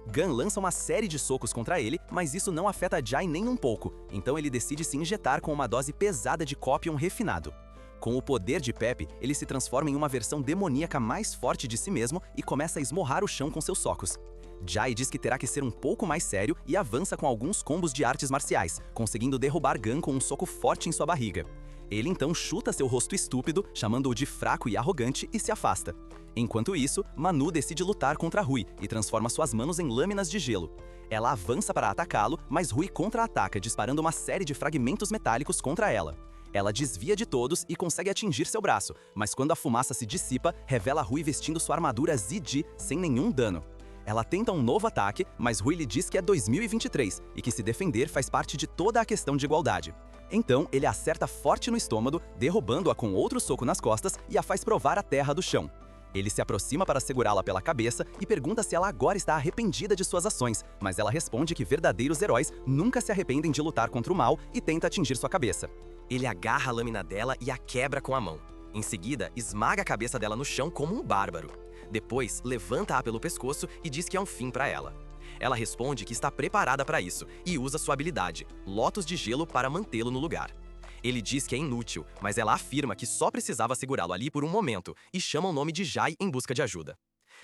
Gun lança uma série de socos contra ele, mas isso não afeta Jai nem um pouco, então ele decide se injetar com uma dose pesada de Copium refinado. Com o poder de Pepe, ele se transforma em uma versão demoníaca mais forte de si mesmo e começa a esmurrar o chão com seus socos. Jai diz que terá que ser um pouco mais sério e avança com alguns combos de artes marciais, conseguindo derrubar Gun com um soco forte em sua barriga. Ele então chuta seu rosto estúpido, chamando-o de fraco e arrogante, e se afasta. Enquanto isso, Manu decide lutar contra Rui e transforma suas manos em lâminas de gelo. Ela avança para atacá-lo, mas Rui contra-ataca, disparando uma série de fragmentos metálicos contra ela. Ela desvia de todos e consegue atingir seu braço, mas quando a fumaça se dissipa, revela Rui vestindo sua armadura ZD sem nenhum dano. Ela tenta um novo ataque, mas Rui lhe diz que é 2023 e que se defender faz parte de toda a questão de igualdade. Então, ele acerta forte no estômago, derrubando-a com outro soco nas costas e a faz provar a terra do chão. Ele se aproxima para segurá-la pela cabeça e pergunta se ela agora está arrependida de suas ações, mas ela responde que verdadeiros heróis nunca se arrependem de lutar contra o mal e tenta atingir sua cabeça. Ele agarra a lâmina dela e a quebra com a mão. Em seguida, esmaga a cabeça dela no chão como um bárbaro. Depois, levanta-a pelo pescoço e diz que é um fim para ela. Ela responde que está preparada para isso e usa sua habilidade, Lotus de Gelo, para mantê-lo no lugar. Ele diz que é inútil, mas ela afirma que só precisava segurá-lo ali por um momento e chama o nome de Jai em busca de ajuda.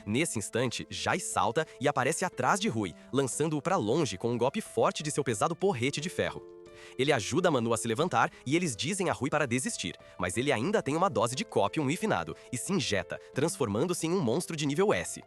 Nesse instante, Jai salta e aparece atrás de Rui, lançando-o para longe com um golpe forte de seu pesado porrete de ferro. Ele ajuda Manu a se levantar e eles dizem a Rui para desistir, mas ele ainda tem uma dose de Copium refinado e se injeta, transformando-se em um monstro de nível S.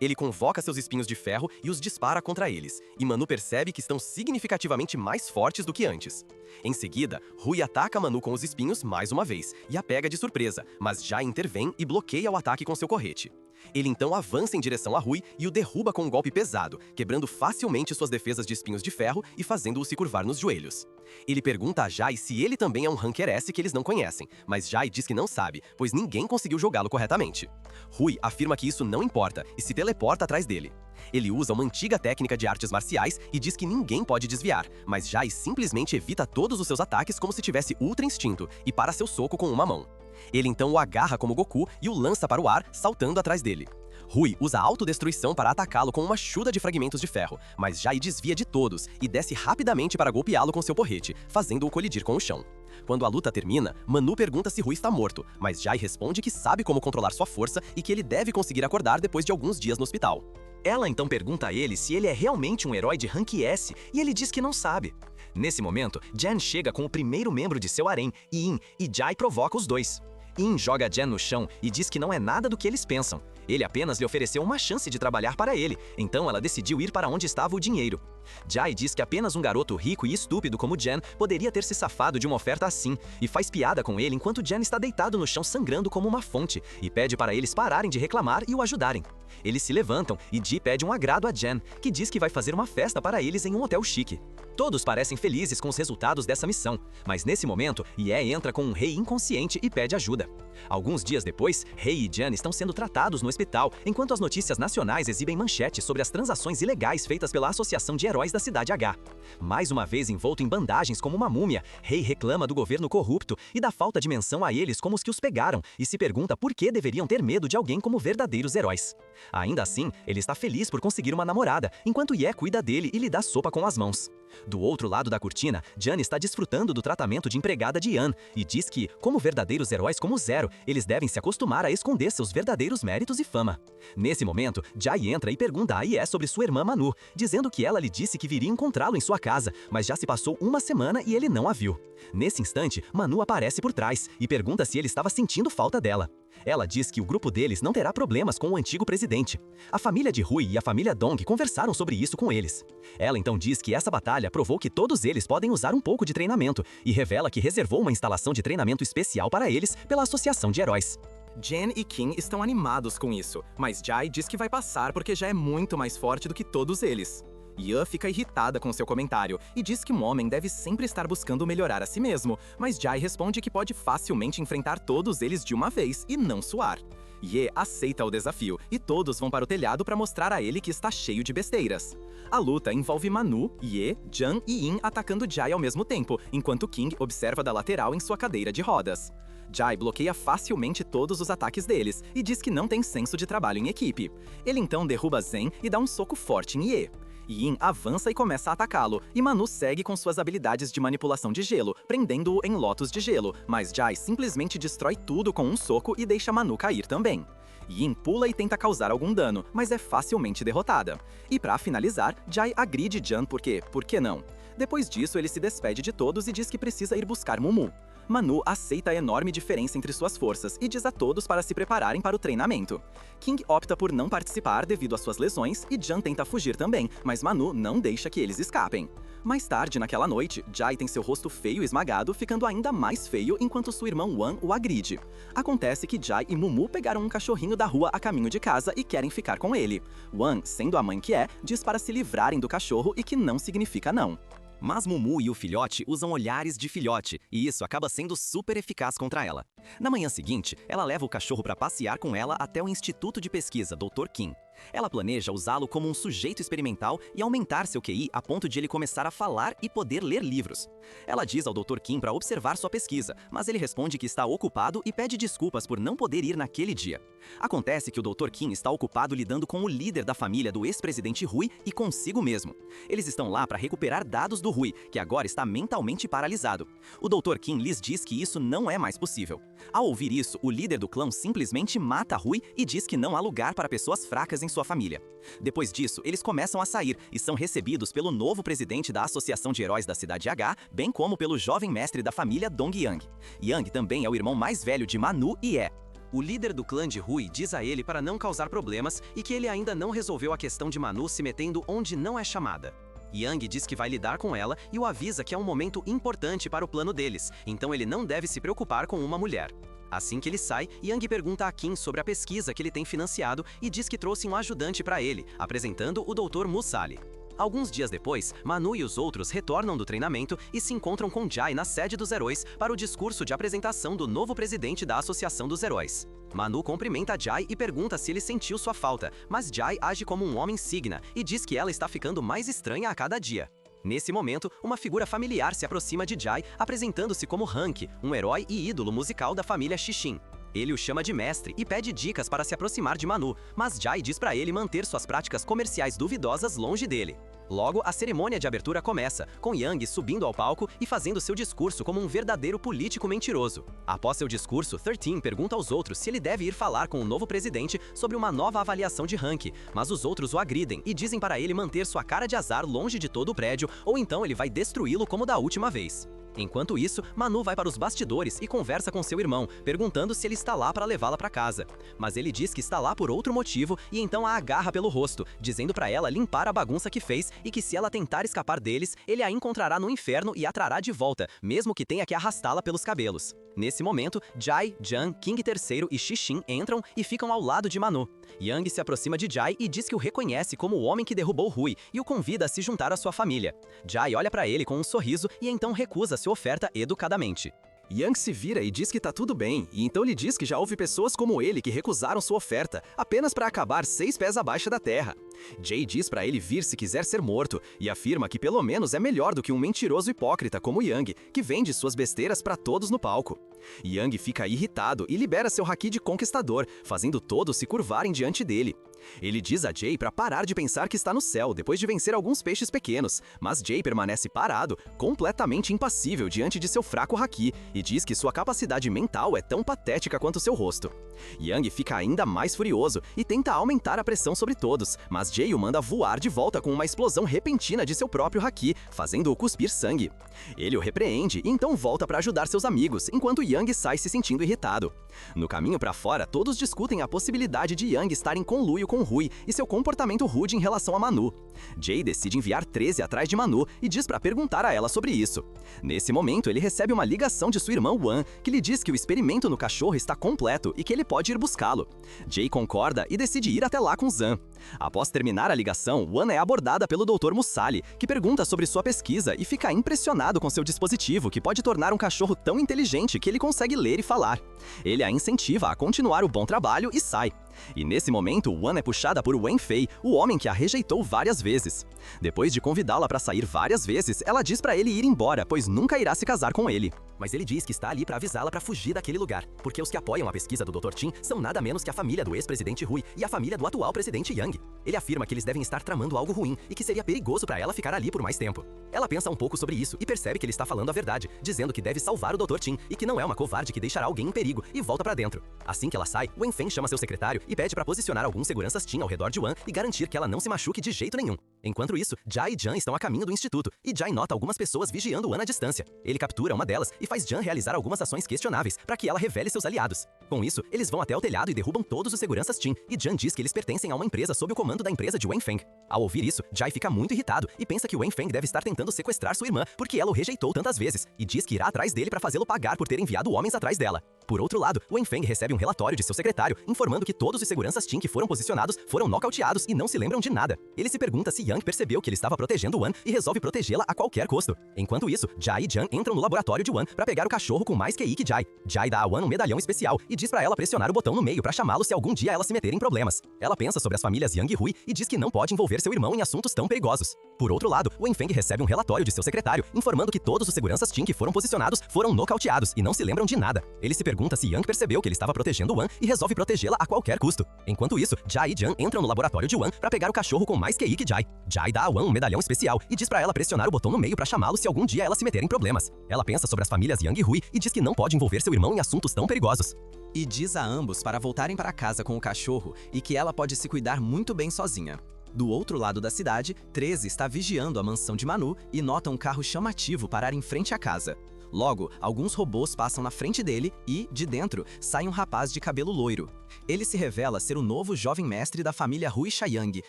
Ele convoca seus espinhos de ferro e os dispara contra eles, e Manu percebe que estão significativamente mais fortes do que antes. Em seguida, Rui ataca Manu com os espinhos mais uma vez, e a pega de surpresa, mas Jai intervém e bloqueia o ataque com seu correte. Ele então avança em direção a Rui e o derruba com um golpe pesado, quebrando facilmente suas defesas de espinhos de ferro e fazendo-o se curvar nos joelhos. Ele pergunta a Jai se ele também é um Ranker S que eles não conhecem, mas Jai diz que não sabe, pois ninguém conseguiu jogá-lo corretamente. Rui afirma que isso não importa e se teleporta atrás dele. Ele usa uma antiga técnica de artes marciais e diz que ninguém pode desviar, mas Jai simplesmente evita todos os seus ataques como se tivesse ultra instinto e para seu soco com uma mão. Ele então o agarra como Goku e o lança para o ar, saltando atrás dele. Rui usa a autodestruição para atacá-lo com uma chuva de fragmentos de ferro, mas Jai desvia de todos e desce rapidamente para golpeá-lo com seu porrete, fazendo-o colidir com o chão. Quando a luta termina, Manu pergunta se Rui está morto, mas Jai responde que sabe como controlar sua força e que ele deve conseguir acordar depois de alguns dias no hospital. Ela então pergunta a ele se ele é realmente um herói de Rank S e ele diz que não sabe. Nesse momento, Jen chega com o primeiro membro de seu harém, Yin, e Jai provoca os dois. Yin joga Jen no chão e diz que não é nada do que eles pensam. Ele apenas lhe ofereceu uma chance de trabalhar para ele, então ela decidiu ir para onde estava o dinheiro. Jai diz que apenas um garoto rico e estúpido como Jen poderia ter se safado de uma oferta assim, e faz piada com ele enquanto Jen está deitado no chão sangrando como uma fonte, e pede para eles pararem de reclamar e o ajudarem. Eles se levantam e Ji pede um agrado a Jen, que diz que vai fazer uma festa para eles em um hotel chique. Todos parecem felizes com os resultados dessa missão, mas nesse momento, Ye entra com um rei inconsciente e pede ajuda. Alguns dias depois, Rei e Jen estão sendo tratados no hospital, enquanto as notícias nacionais exibem manchetes sobre as transações ilegais feitas pela Associação de Heróis da Cidade H. Mais uma vez envolto em bandagens como uma múmia, Rei reclama do governo corrupto e da falta de menção a eles como os que os pegaram, e se pergunta por que deveriam ter medo de alguém como verdadeiros heróis. Ainda assim, ele está feliz por conseguir uma namorada, enquanto Ye cuida dele e lhe dá sopa com as mãos. Do outro lado da cortina, Jan está desfrutando do tratamento de empregada de Yan e diz que, como verdadeiros heróis como Zero, eles devem se acostumar a esconder seus verdadeiros méritos e fama. Nesse momento, Jai entra e pergunta a Ye sobre sua irmã Manu, dizendo que ela lhe disse que viria encontrá-lo em sua casa, mas já se passou uma semana e ele não a viu. Nesse instante, Manu aparece por trás e pergunta se ele estava sentindo falta dela. Ela diz que o grupo deles não terá problemas com o antigo presidente. A família de Rui e a família Dong conversaram sobre isso com eles. Ela então diz que essa batalha provou que todos eles podem usar um pouco de treinamento e revela que reservou uma instalação de treinamento especial para eles pela Associação de Heróis. Jen e Kim estão animados com isso, mas Jai diz que vai passar porque já é muito mais forte do que todos eles. Ye fica irritada com seu comentário e diz que um homem deve sempre estar buscando melhorar a si mesmo, mas Jai responde que pode facilmente enfrentar todos eles de uma vez e não suar. Ye aceita o desafio e todos vão para o telhado para mostrar a ele que está cheio de besteiras. A luta envolve Manu, Ye, Jan e In atacando Jai ao mesmo tempo, enquanto King observa da lateral em sua cadeira de rodas. Jai bloqueia facilmente todos os ataques deles e diz que não tem senso de trabalho em equipe. Ele então derruba Zen e dá um soco forte em Ye. Yin avança e começa a atacá-lo, e Manu segue com suas habilidades de manipulação de gelo, prendendo-o em lotos de gelo, mas Jai simplesmente destrói tudo com um soco e deixa Manu cair também. Yin pula e tenta causar algum dano, mas é facilmente derrotada. E para finalizar, Jai agride Jan porque, por que não? Depois disso, ele se despede de todos e diz que precisa ir buscar Mumu. Manu aceita a enorme diferença entre suas forças e diz a todos para se prepararem para o treinamento. King opta por não participar devido às suas lesões e Jan tenta fugir também, mas Manu não deixa que eles escapem. Mais tarde, naquela noite, Jai tem seu rosto feio esmagado, ficando ainda mais feio enquanto sua irmã Wan o agride. Acontece que Jai e Mumu pegaram um cachorrinho da rua a caminho de casa e querem ficar com ele. Wan, sendo a mãe que é, diz para se livrarem do cachorro e que não significa não. Mas Mumu e o filhote usam olhares de filhote, e isso acaba sendo super eficaz contra ela. Na manhã seguinte, ela leva o cachorro para passear com ela até o Instituto de Pesquisa Dr. Kim. Ela planeja usá-lo como um sujeito experimental e aumentar seu QI a ponto de ele começar a falar e poder ler livros. Ela diz ao Dr. Kim para observar sua pesquisa, mas ele responde que está ocupado e pede desculpas por não poder ir naquele dia. Acontece que o Dr. Kim está ocupado lidando com o líder da família do ex-presidente Rui e consigo mesmo. Eles estão lá para recuperar dados do Rui, que agora está mentalmente paralisado. O Dr. Kim lhes diz que isso não é mais possível. Ao ouvir isso, o líder do clã simplesmente mata Rui e diz que não há lugar para pessoas fracas em sua família. Depois disso, eles começam a sair e são recebidos pelo novo presidente da Associação de Heróis da Cidade H, bem como pelo jovem mestre da família Dong Yang. Yang também é o irmão mais velho de Manu e é. O líder do clã de Rui diz a ele para não causar problemas e que ele ainda não resolveu a questão de Manu se metendo onde não é chamada. Yang diz que vai lidar com ela e o avisa que é um momento importante para o plano deles, então ele não deve se preocupar com uma mulher. Assim que ele sai, Yang pergunta a Kim sobre a pesquisa que ele tem financiado e diz que trouxe um ajudante para ele, apresentando o Dr. Musali. Alguns dias depois, Manu e os outros retornam do treinamento e se encontram com Jai na sede dos heróis para o discurso de apresentação do novo presidente da Associação dos Heróis. Manu cumprimenta Jai e pergunta se ele sentiu sua falta, mas Jai age como um homem signa e diz que ela está ficando mais estranha a cada dia. Nesse momento, uma figura familiar se aproxima de Jai, apresentando-se como Hank, um herói e ídolo musical da família Xixin. Ele o chama de mestre e pede dicas para se aproximar de Manu, mas Jai diz para ele manter suas práticas comerciais duvidosas longe dele. Logo, a cerimônia de abertura começa, com Yang subindo ao palco e fazendo seu discurso como um verdadeiro político mentiroso. Após seu discurso, 13 pergunta aos outros se ele deve ir falar com o novo presidente sobre uma nova avaliação de Hank, mas os outros o agridem e dizem para ele manter sua cara de azar longe de todo o prédio, ou então ele vai destruí-lo como da última vez. Enquanto isso, Manu vai para os bastidores e conversa com seu irmão, perguntando se ele está lá para levá-la para casa. Mas ele diz que está lá por outro motivo e então a agarra pelo rosto, dizendo para ela limpar a bagunça que fez e que se ela tentar escapar deles, ele a encontrará no inferno e a trará de volta, mesmo que tenha que arrastá-la pelos cabelos. Nesse momento, Jai, Jan, King III e Xixin entram e ficam ao lado de Manu. Yang se aproxima de Jai e diz que o reconhece como o homem que derrubou Rui e o convida a se juntar à sua família. Jai olha para ele com um sorriso e então recusa sua oferta educadamente. Yang se vira e diz que tá tudo bem, e então lhe diz que já houve pessoas como ele que recusaram sua oferta, apenas para acabar 6 pés abaixo da terra. Jay diz para ele vir se quiser ser morto, e afirma que pelo menos é melhor do que um mentiroso hipócrita como Yang, que vende suas besteiras para todos no palco. Yang fica irritado e libera seu haki de conquistador, fazendo todos se curvarem diante dele. Ele diz a Jay para parar de pensar que está no céu depois de vencer alguns peixes pequenos, mas Jay permanece parado, completamente impassível diante de seu fraco haki, e diz que sua capacidade mental é tão patética quanto seu rosto. Yang fica ainda mais furioso e tenta aumentar a pressão sobre todos, mas Jay o manda voar de volta com uma explosão repentina de seu próprio haki, fazendo-o cuspir sangue. Ele o repreende e então volta para ajudar seus amigos, enquanto Yang Yang sai se sentindo irritado. No caminho para fora, todos discutem a possibilidade de Yang estar em conluio com Rui e seu comportamento rude em relação a Manu. Jay decide enviar 13 atrás de Manu e diz para perguntar a ela sobre isso. Nesse momento, ele recebe uma ligação de sua irmã Wan, que lhe diz que o experimento no cachorro está completo e que ele pode ir buscá-lo. Jay concorda e decide ir até lá com Zan. Após terminar a ligação, Wan é abordada pelo Dr. Mussali, que pergunta sobre sua pesquisa e fica impressionado com seu dispositivo, que pode tornar um cachorro tão inteligente que ele consegue ler e falar. Ele a incentiva a continuar o bom trabalho e sai. E nesse momento, Wan é puxada por Wen Fei, o homem que a rejeitou várias vezes. Depois de convidá-la para sair várias vezes, ela diz para ele ir embora, pois nunca irá se casar com ele. Mas ele diz que está ali para avisá-la para fugir daquele lugar, porque os que apoiam a pesquisa do Dr. Tim são nada menos que a família do ex-presidente Rui e a família do atual presidente Yang. Ele afirma que eles devem estar tramando algo ruim e que seria perigoso para ela ficar ali por mais tempo. Ela pensa um pouco sobre isso e percebe que ele está falando a verdade, dizendo que deve salvar o Dr. Tim e que não é uma covarde que deixará alguém em perigo e volta para dentro. Assim que ela sai, Wen Feng chama seu secretário e pede para posicionar alguns seguranças Tim ao redor de Wan e garantir que ela não se machuque de jeito nenhum. Enquanto isso, Jai e Jan estão a caminho do instituto e Jai nota algumas pessoas vigiando Wan à distância. Ele captura uma delas e faz Jan realizar algumas ações questionáveis para que ela revele seus aliados. Com isso, eles vão até o telhado e derrubam todos os seguranças Tim, e Jan diz que eles pertencem a uma empresa sob o comando da empresa de Wen Feng. Ao ouvir isso, Jai fica muito irritado e pensa que Wen Feng deve estar tentando sequestrar sua irmã porque ela o rejeitou tantas vezes, e diz que irá atrás dele para fazê-lo pagar por ter enviado homens atrás dela. Por outro lado, Wen Feng recebe um relatório de seu secretário informando que todos os seguranças Tim que foram posicionados foram nocauteados e não se lembram de nada. Ele se pergunta se Yang percebeu que ele estava protegendo Wan e resolve protegê-la a qualquer custo. Enquanto isso, Jai e Jan entram no laboratório de Wan para pegar o cachorro com mais QI que Jai. Jai dá a Wan um medalhão especial e diz para ela pressionar o botão no meio para chamá-lo se algum dia ela se meter em problemas. Ela pensa sobre as famílias Yang e Rui e diz que não pode envolver seu irmão em assuntos tão perigosos. Por outro lado, Wen Feng recebe um relatório de seu secretário informando que todos os seguranças Tim que foram posicionados foram nocauteados e não se lembram de nada. Ele se pergunta se Yang percebeu que ele estava protegendo Wan e resolve protegê-la a qualquer custo. Enquanto isso, Jai e Jan entram no laboratório de Wan para pegar o cachorro com mais QI que Jai. Jai dá a Wan um medalhão especial e diz para ela pressionar o botão no meio para chamá-lo se algum dia ela se meter em problemas. Ela pensa sobre as famílias Yang e Rui e diz que não pode envolver seu irmão em assuntos tão perigosos. E diz a ambos para voltarem para casa com o cachorro e que ela pode se cuidar muito bem sozinha. Do outro lado da cidade, 13 está vigiando a mansão de Manu e nota um carro chamativo parar em frente à casa. Logo, alguns robôs passam na frente dele e, de dentro, sai um rapaz de cabelo loiro. Ele se revela ser o novo jovem mestre da família Rui Shayang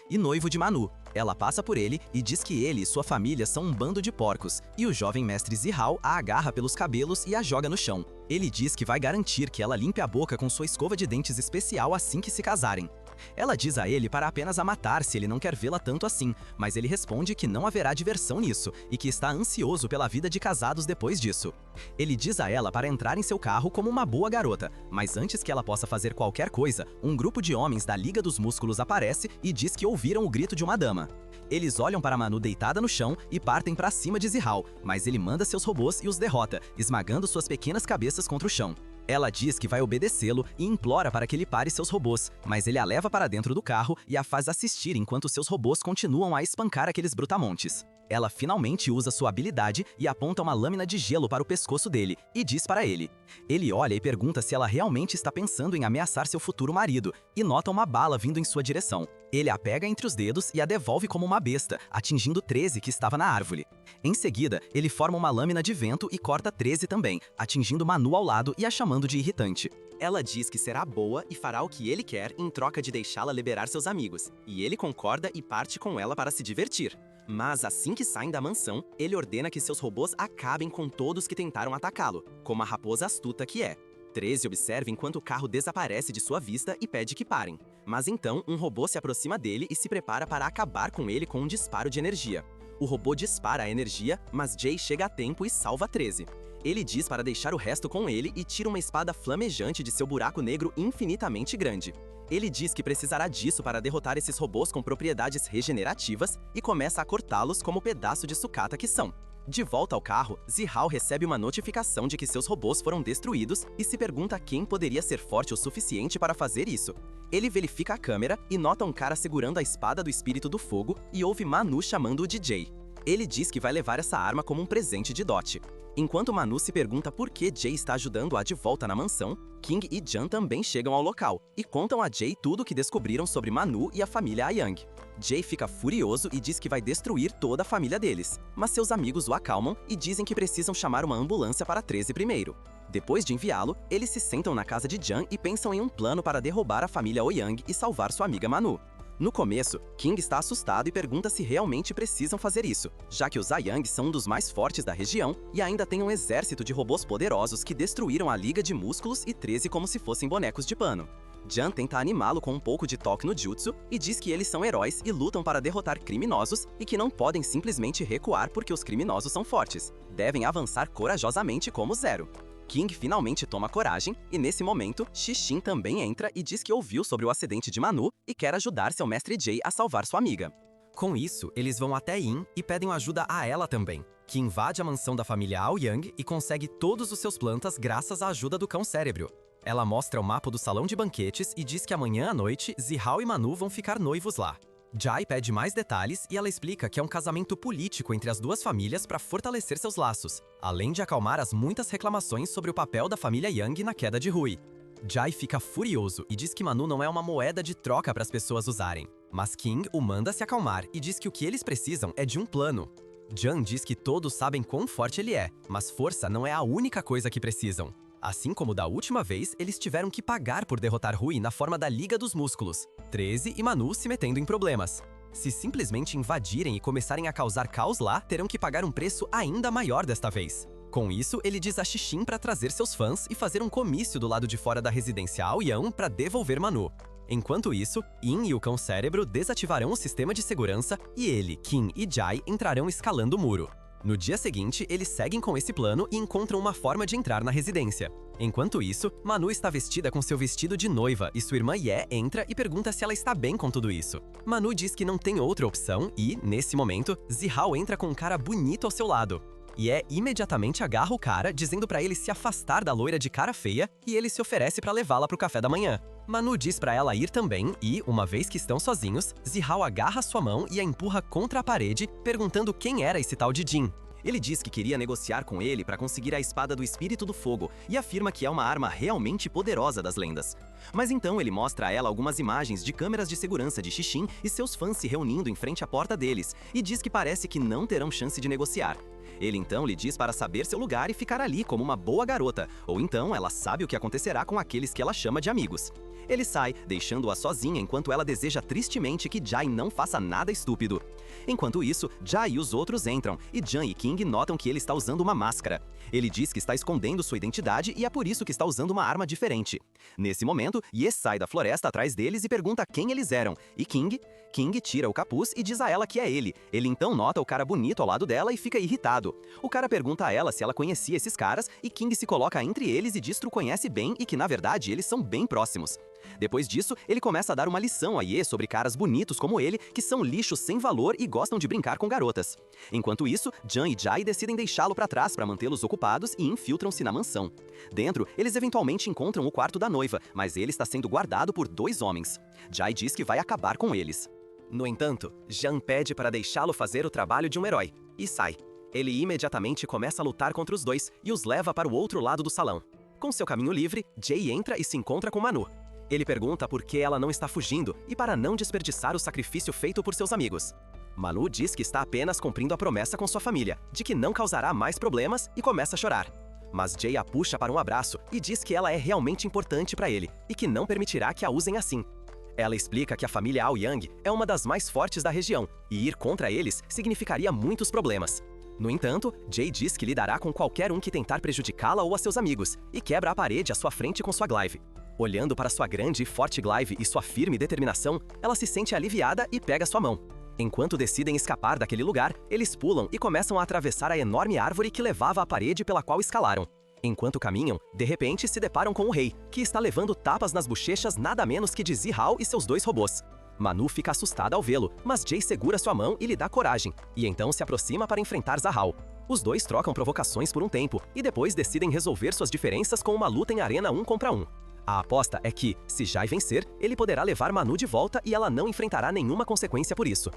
e noivo de Manu. Ela passa por ele e diz que ele e sua família são um bando de porcos, e o jovem mestre Zihao a agarra pelos cabelos e a joga no chão. Ele diz que vai garantir que ela limpe a boca com sua escova de dentes especial assim que se casarem. Ela diz a ele para apenas a matar se ele não quer vê-la tanto assim, mas ele responde que não haverá diversão nisso e que está ansioso pela vida de casados depois disso. Ele diz a ela para entrar em seu carro como uma boa garota, mas antes que ela possa fazer qualquer coisa, um grupo de homens da Liga dos Músculos aparece e diz que ouviram o grito de uma dama. Eles olham para Manu deitada no chão e partem para cima de Zihao, mas ele manda seus robôs e os derrota, esmagando suas pequenas cabeças contra o chão. Ela diz que vai obedecê-lo e implora para que ele pare seus robôs, mas ele a leva para dentro do carro e a faz assistir enquanto seus robôs continuam a espancar aqueles brutamontes. Ela finalmente usa sua habilidade e aponta uma lâmina de gelo para o pescoço dele e diz para ele. Ele olha e pergunta se ela realmente está pensando em ameaçar seu futuro marido e nota uma bala vindo em sua direção. Ele a pega entre os dedos e a devolve como uma besta, atingindo 13 que estava na árvore. Em seguida, ele forma uma lâmina de vento e corta 13 também, atingindo Manu ao lado e a chamando de irritante. Ela diz que será boa e fará o que ele quer em troca de deixá-la liberar seus amigos, e ele concorda e parte com ela para se divertir. Mas assim que saem da mansão, ele ordena que seus robôs acabem com todos que tentaram atacá-lo, como a raposa astuta que é. 13 observa enquanto o carro desaparece de sua vista e pede que parem. Mas então, um robô se aproxima dele e se prepara para acabar com ele com um disparo de energia. O robô dispara a energia, mas Jay chega a tempo e salva 13. Ele diz para deixar o resto com ele e tira uma espada flamejante de seu buraco negro infinitamente grande. Ele diz que precisará disso para derrotar esses robôs com propriedades regenerativas e começa a cortá-los como pedaço de sucata que são. De volta ao carro, Zihao recebe uma notificação de que seus robôs foram destruídos e se pergunta quem poderia ser forte o suficiente para fazer isso. Ele verifica a câmera e nota um cara segurando a espada do espírito do fogo e ouve Manu chamando-o de Jay. Ele diz que vai levar essa arma como um presente de dote. Enquanto Manu se pergunta por que Jay está ajudando-a de volta na mansão, King e Jan também chegam ao local e contam a Jay tudo o que descobriram sobre Manu e a família Yang. Jay fica furioso e diz que vai destruir toda a família deles, mas seus amigos o acalmam e dizem que precisam chamar uma ambulância para 13 primeiro. Depois de enviá-lo, eles se sentam na casa de Jan e pensam em um plano para derrubar a família Ouyang e salvar sua amiga Manu. No começo, King está assustado e pergunta se realmente precisam fazer isso, já que os Aang são um dos mais fortes da região e ainda tem um exército de robôs poderosos que destruíram a Liga de Músculos e 13 como se fossem bonecos de pano. Jan tenta animá-lo com um pouco de toque no jutsu e diz que eles são heróis e lutam para derrotar criminosos e que não podem simplesmente recuar porque os criminosos são fortes. Devem avançar corajosamente como Zero. King finalmente toma coragem e, nesse momento, Xixin também entra e diz que ouviu sobre o acidente de Manu e quer ajudar seu mestre Jay a salvar sua amiga. Com isso, eles vão até Yin e pedem ajuda a ela também, que invade a mansão da família Aoyang e consegue todos os seus plantas graças à ajuda do Cão Cérebro. Ela mostra o mapa do salão de banquetes e diz que amanhã à noite, Zihao e Manu vão ficar noivos lá. Jai pede mais detalhes e ela explica que é um casamento político entre as duas famílias para fortalecer seus laços, além de acalmar as muitas reclamações sobre o papel da família Yang na queda de Rui. Jai fica furioso e diz que Manu não é uma moeda de troca para as pessoas usarem, mas King o manda se acalmar e diz que o que eles precisam é de um plano. Jan diz que todos sabem quão forte ele é, mas força não é a única coisa que precisam. Assim como da última vez, eles tiveram que pagar por derrotar Rui na forma da Liga dos Músculos, 13 e Manu se metendo em problemas. Se simplesmente invadirem e começarem a causar caos lá, terão que pagar um preço ainda maior desta vez. Com isso, ele diz a Xixin para trazer seus fãs e fazer um comício do lado de fora da residência Aoyang para devolver Manu. Enquanto isso, Yin e o Cão Cérebro desativarão o sistema de segurança e ele, King e Jai entrarão escalando o muro. No dia seguinte, eles seguem com esse plano e encontram uma forma de entrar na residência. Enquanto isso, Manu está vestida com seu vestido de noiva e sua irmã Ye entra e pergunta se ela está bem com tudo isso. Manu diz que não tem outra opção e, nesse momento, Zihao entra com um cara bonito ao seu lado. Ye imediatamente agarra o cara, dizendo para ele se afastar da loira de cara feia e ele se oferece para levá-la para o café da manhã. Manu diz para ela ir também e, uma vez que estão sozinhos, Zihao agarra sua mão e a empurra contra a parede, perguntando quem era esse tal de Jin. Ele diz que queria negociar com ele para conseguir a espada do Espírito do Fogo e afirma que é uma arma realmente poderosa das lendas. Mas então ele mostra a ela algumas imagens de câmeras de segurança de Xixin e seus fãs se reunindo em frente à porta deles e diz que parece que não terão chance de negociar. Ele então lhe diz para saber seu lugar e ficar ali como uma boa garota, ou então ela sabe o que acontecerá com aqueles que ela chama de amigos. Ele sai, deixando-a sozinha enquanto ela deseja tristemente que Jai não faça nada estúpido. Enquanto isso, Jai e os outros entram, e Jan e King notam que ele está usando uma máscara. Ele diz que está escondendo sua identidade e é por isso que está usando uma arma diferente. Nesse momento, Ye sai da floresta atrás deles e pergunta quem eles eram, e King tira o capuz e diz a ela que é ele. Ele então nota o cara bonito ao lado dela e fica irritado. O cara pergunta a ela se ela conhecia esses caras e King se coloca entre eles e diz que o conhece bem e que na verdade eles são bem próximos. Depois disso, ele começa a dar uma lição a Ye sobre caras bonitos como ele, que são lixos sem valor e gostam de brincar com garotas. Enquanto isso, Jan e Jai decidem deixá-lo para trás para mantê-los ocupados e infiltram-se na mansão. Dentro, eles eventualmente encontram o quarto da noiva, mas ele está sendo guardado por 2 homens. Jai diz que vai acabar com eles. No entanto, Jan pede para deixá-lo fazer o trabalho de um herói, e sai. Ele imediatamente começa a lutar contra os 2 e os leva para o outro lado do salão. Com seu caminho livre, Jay entra e se encontra com Manu. Ele pergunta por que ela não está fugindo e para não desperdiçar o sacrifício feito por seus amigos. Manu diz que está apenas cumprindo a promessa com sua família, de que não causará mais problemas e começa a chorar. Mas Jay a puxa para um abraço e diz que ela é realmente importante para ele e que não permitirá que a usem assim. Ela explica que a família Aoyang é uma das mais fortes da região e ir contra eles significaria muitos problemas. No entanto, Jay diz que lidará com qualquer um que tentar prejudicá-la ou a seus amigos e quebra a parede à sua frente com sua glaive. Olhando para sua grande e forte glaive e sua firme determinação, ela se sente aliviada e pega sua mão. Enquanto decidem escapar daquele lugar, eles pulam e começam a atravessar a enorme árvore que levava à parede pela qual escalaram. Enquanto caminham, de repente se deparam com o rei, que está levando tapas nas bochechas nada menos que de Zihao e seus 2 robôs. Manu fica assustada ao vê-lo, mas Jay segura sua mão e lhe dá coragem, e então se aproxima para enfrentar Zahao. Os 2 trocam provocações por um tempo, e depois decidem resolver suas diferenças com uma luta em arena 1 contra 1. A aposta é que, se Jai vencer, ele poderá levar Manu de volta e ela não enfrentará nenhuma consequência por isso.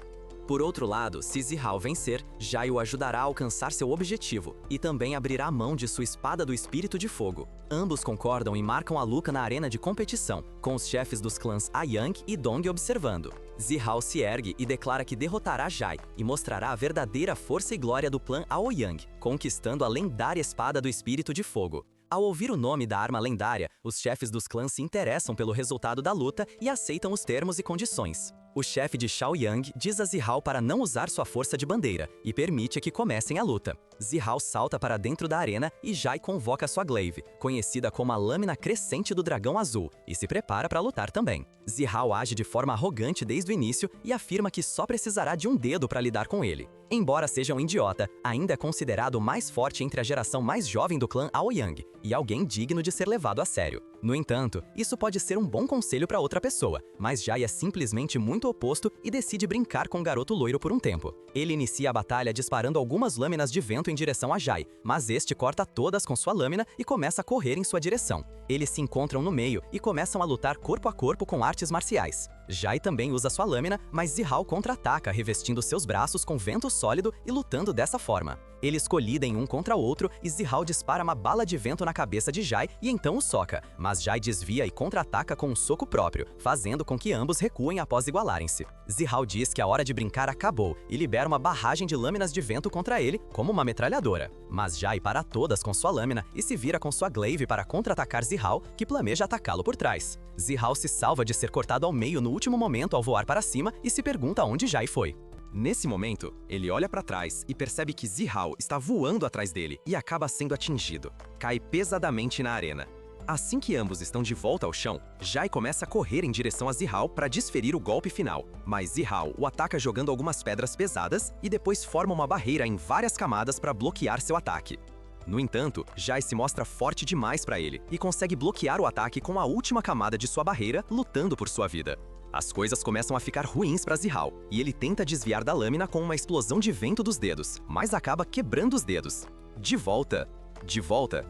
Por outro lado, se Zihao vencer, Jai o ajudará a alcançar seu objetivo e também abrirá a mão de sua espada do Espírito de Fogo. Ambos concordam e marcam a luta na arena de competição, com os chefes dos clãs Aoyang e Dong observando. Zihao se ergue e declara que derrotará Jai e mostrará a verdadeira força e glória do clã Aoyang, conquistando a lendária espada do Espírito de Fogo. Ao ouvir o nome da arma lendária, os chefes dos clãs se interessam pelo resultado da luta e aceitam os termos e condições. O chefe de Shao Yang diz a Zihao para não usar sua força de bandeira e permite que comecem a luta. Zihao salta para dentro da arena e Jai convoca sua glaive, conhecida como a lâmina crescente do dragão azul, e se prepara para lutar também. Zihao age de forma arrogante desde o início e afirma que só precisará de um dedo para lidar com ele. Embora seja um idiota, ainda é considerado o mais forte entre a geração mais jovem do clã Aoyang e alguém digno de ser levado a sério. No entanto, isso pode ser um bom conselho para outra pessoa, mas Jai é simplesmente muito oposto e decide brincar com o garoto loiro por um tempo. Ele inicia a batalha disparando algumas lâminas de vento em direção a Jai, mas este corta todas com sua lâmina e começa a correr em sua direção. Eles se encontram no meio e começam a lutar corpo a corpo com artes marciais. Jai também usa sua lâmina, mas Zihao contra-ataca revestindo seus braços com vento sólido e lutando dessa forma. Eles colidem um contra o outro e Zihao dispara uma bala de vento na cabeça de Jai e então o soca, mas Jai desvia e contra-ataca com um soco próprio, fazendo com que ambos recuem após igualarem-se. Zihao diz que a hora de brincar acabou e libera uma barragem de lâminas de vento contra ele, como uma metralhadora. Mas Jai para todas com sua lâmina e se vira com sua glaive para contra-atacar Zihao, que planeja atacá-lo por trás. Zihao se salva de ser cortado ao meio no último momento ao voar para cima e se pergunta onde Jai foi. Nesse momento, ele olha para trás e percebe que Zihao está voando atrás dele e acaba sendo atingido. Cai pesadamente na arena. Assim que ambos estão de volta ao chão, Jai começa a correr em direção a Zihao para desferir o golpe final, mas Zihao o ataca jogando algumas pedras pesadas e depois forma uma barreira em várias camadas para bloquear seu ataque. No entanto, Jai se mostra forte demais para ele e consegue bloquear o ataque com a última camada de sua barreira, lutando por sua vida. As coisas começam a ficar ruins para Zihao, e ele tenta desviar da lâmina com uma explosão de vento dos dedos, mas acaba quebrando os dedos. De volta,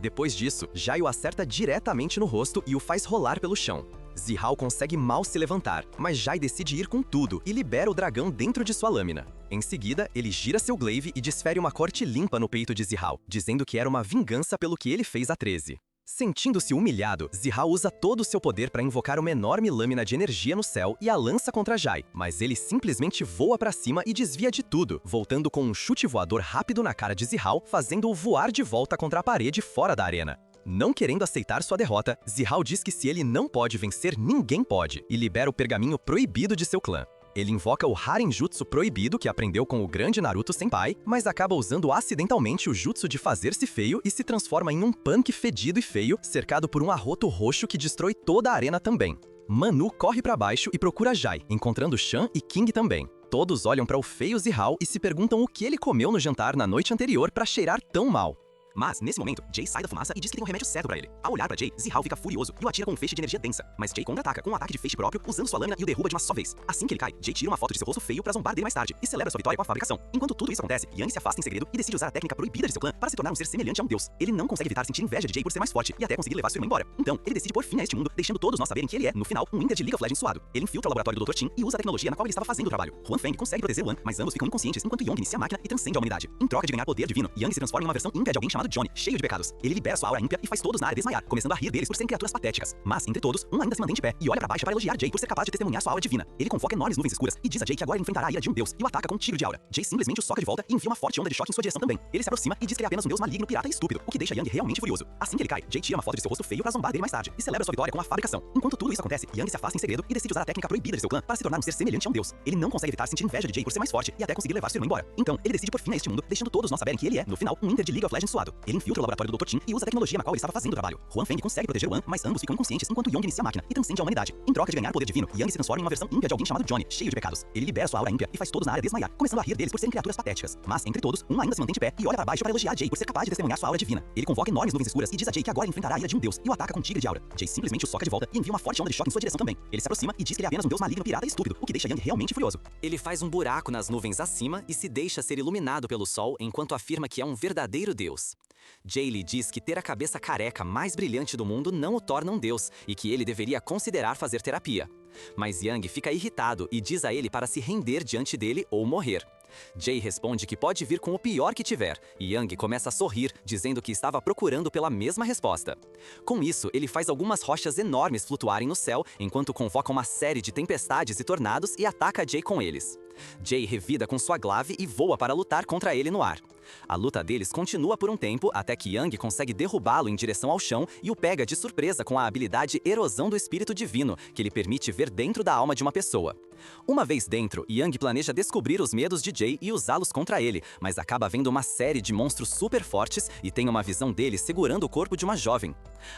depois disso, Jai o acerta diretamente no rosto e o faz rolar pelo chão. Zihao consegue mal se levantar, mas Jai decide ir com tudo e libera o dragão dentro de sua lâmina. Em seguida, ele gira seu glaive e desfere uma corte limpa no peito de Zihao, dizendo que era uma vingança pelo que ele fez a 13. Sentindo-se humilhado, Zihao usa todo o seu poder para invocar uma enorme lâmina de energia no céu e a lança contra Jai, mas ele simplesmente voa para cima e desvia de tudo, voltando com um chute voador rápido na cara de Zihao, fazendo-o voar de volta contra a parede fora da arena. Não querendo aceitar sua derrota, Zihao diz que se ele não pode vencer, ninguém pode, e libera o pergaminho proibido de seu clã. Ele invoca o Harenjutsu proibido que aprendeu com o grande Naruto Senpai, mas acaba usando acidentalmente o jutsu de fazer-se feio e se transforma em um punk fedido e feio, cercado por um arroto roxo que destrói toda a arena também. Manu corre para baixo e procura Jai, encontrando Shan e King também. Todos olham para o feio Zihao e se perguntam o que ele comeu no jantar na noite anterior para cheirar tão mal. Mas, nesse momento, Jay sai da fumaça e diz que tem um remédio certo pra ele. Ao olhar pra Jay, Zihao fica furioso e o atira com um feixe de energia densa. Mas Jay contra-ataca com um ataque de feixe próprio, usando sua lâmina e o derruba de uma só vez. Assim que ele cai, Jay tira uma foto de seu rosto feio pra zombar dele mais tarde e celebra sua vitória com a fabricação. Enquanto tudo isso acontece, Yang se afasta em segredo e decide usar a técnica proibida de seu clã para se tornar um ser semelhante a um deus. Ele não consegue evitar sentir inveja de Jay por ser mais forte e até conseguir levar sua irmã embora. Então, ele decide pôr fim a este mundo, deixando todos nós saberem que ele é, no final, um Inter de League of Legends suado. Ele infiltra o laboratório do Dr. Qin e usa a tecnologia na qual ele estava fazendo o trabalho. Huan Feng consegue proteger Wan, mas ambos ficam inconscientes enquanto Yong inicia a máquina e transcende a humanidade. Em troca de ganhar poder divino, Yang se transforma em uma versão ímpia de alguém chamado Johnny, cheio de pecados. Ele libera sua aura ímpia e faz todos na área desmaiar, começando a rir deles por serem criaturas patéticas. Mas, entre todos, um ainda se mantém de pé e olha pra baixo para elogiar Jay por ser capaz de testemunhar sua aura divina. Ele convoca enormes nuvens escuras e diz a Jay que agora ele enfrentará a ira de um deus e o ataca com um tiro de aura. Jay simplesmente o soca de volta e envia uma forte onda de choque em sua direção também. Ele se aproxima e diz que ele é apenas um deus maligno, pirata e estúpido, o que deixa Yang realmente furioso. Assim que ele cai, Jay tira uma foto de seu rosto feio pra zombar dele mais tarde e celebra sua vitória com a fabricação. Enquanto tudo isso acontece, Yang se afasta em segredo e decide usar a técnica proibida de seu clã para se tornar um ser semelhante a um deus. Ele não consegue evitar sentir inveja de Jay por ser mais forte e até conseguir levar sua irmã embora. Então, ele decide pôr fim a este mundo, deixando todos nós saberem que ele é, no final, um Inter de League of Legends suado. Ele infiltra o laboratório do Dr. Qin e usa a tecnologia na qual ele estava fazendo o trabalho. Huan Feng consegue proteger Wan, mas ambos ficam inconscientes enquanto Yong inicia a máquina e transcende a humanidade. Em troca de ganhar poder divino, Yang se transforma em uma versão ímpia de alguém chamado Johnny, cheio de pecados. Ele libera sua aura ímpia e faz todos na área desmaiar, começando a rir deles por serem criaturas patéticas. Mas, entre todos, um ainda se mantém de pé e olha para baixo para elogiar Jay por ser capaz de testemunhar sua aura divina. Ele convoca enormes nuvens escuras e diz a Jay que agora ele enfrentará a ira de um deus e o ataca com um tigre de aura. Jay simplesmente o soca de volta e envia uma forte onda de choque em sua direção também. Ele se aproxima e diz que ele é apenas um deus maligno, pirata e estúpido, o que deixa Yang realmente furioso. Ele faz um buraco nas nuvens acima e se deixa ser iluminado pelo sol enquanto afirma que é um verdadeiro deus. Jay lhe diz que ter a cabeça careca mais brilhante do mundo não o torna um deus e que ele deveria considerar fazer terapia. Mas Yang fica irritado e diz a ele para se render diante dele ou morrer. Jay responde que pode vir com o pior que tiver, e Yang começa a sorrir, dizendo que estava procurando pela mesma resposta. Com isso, ele faz algumas rochas enormes flutuarem no céu, enquanto convoca uma série de tempestades e tornados e ataca Jay com eles. Jay revida com sua glaive e voa para lutar contra ele no ar. A luta deles continua por um tempo até que Yang consegue derrubá-lo em direção ao chão e o pega de surpresa com a habilidade Erosão do Espírito Divino, que lhe permite ver dentro da alma de uma pessoa. Uma vez dentro, Yang planeja descobrir os medos de Jay e usá-los contra ele, mas acaba vendo uma série de monstros super fortes e tem uma visão dele segurando o corpo de uma jovem.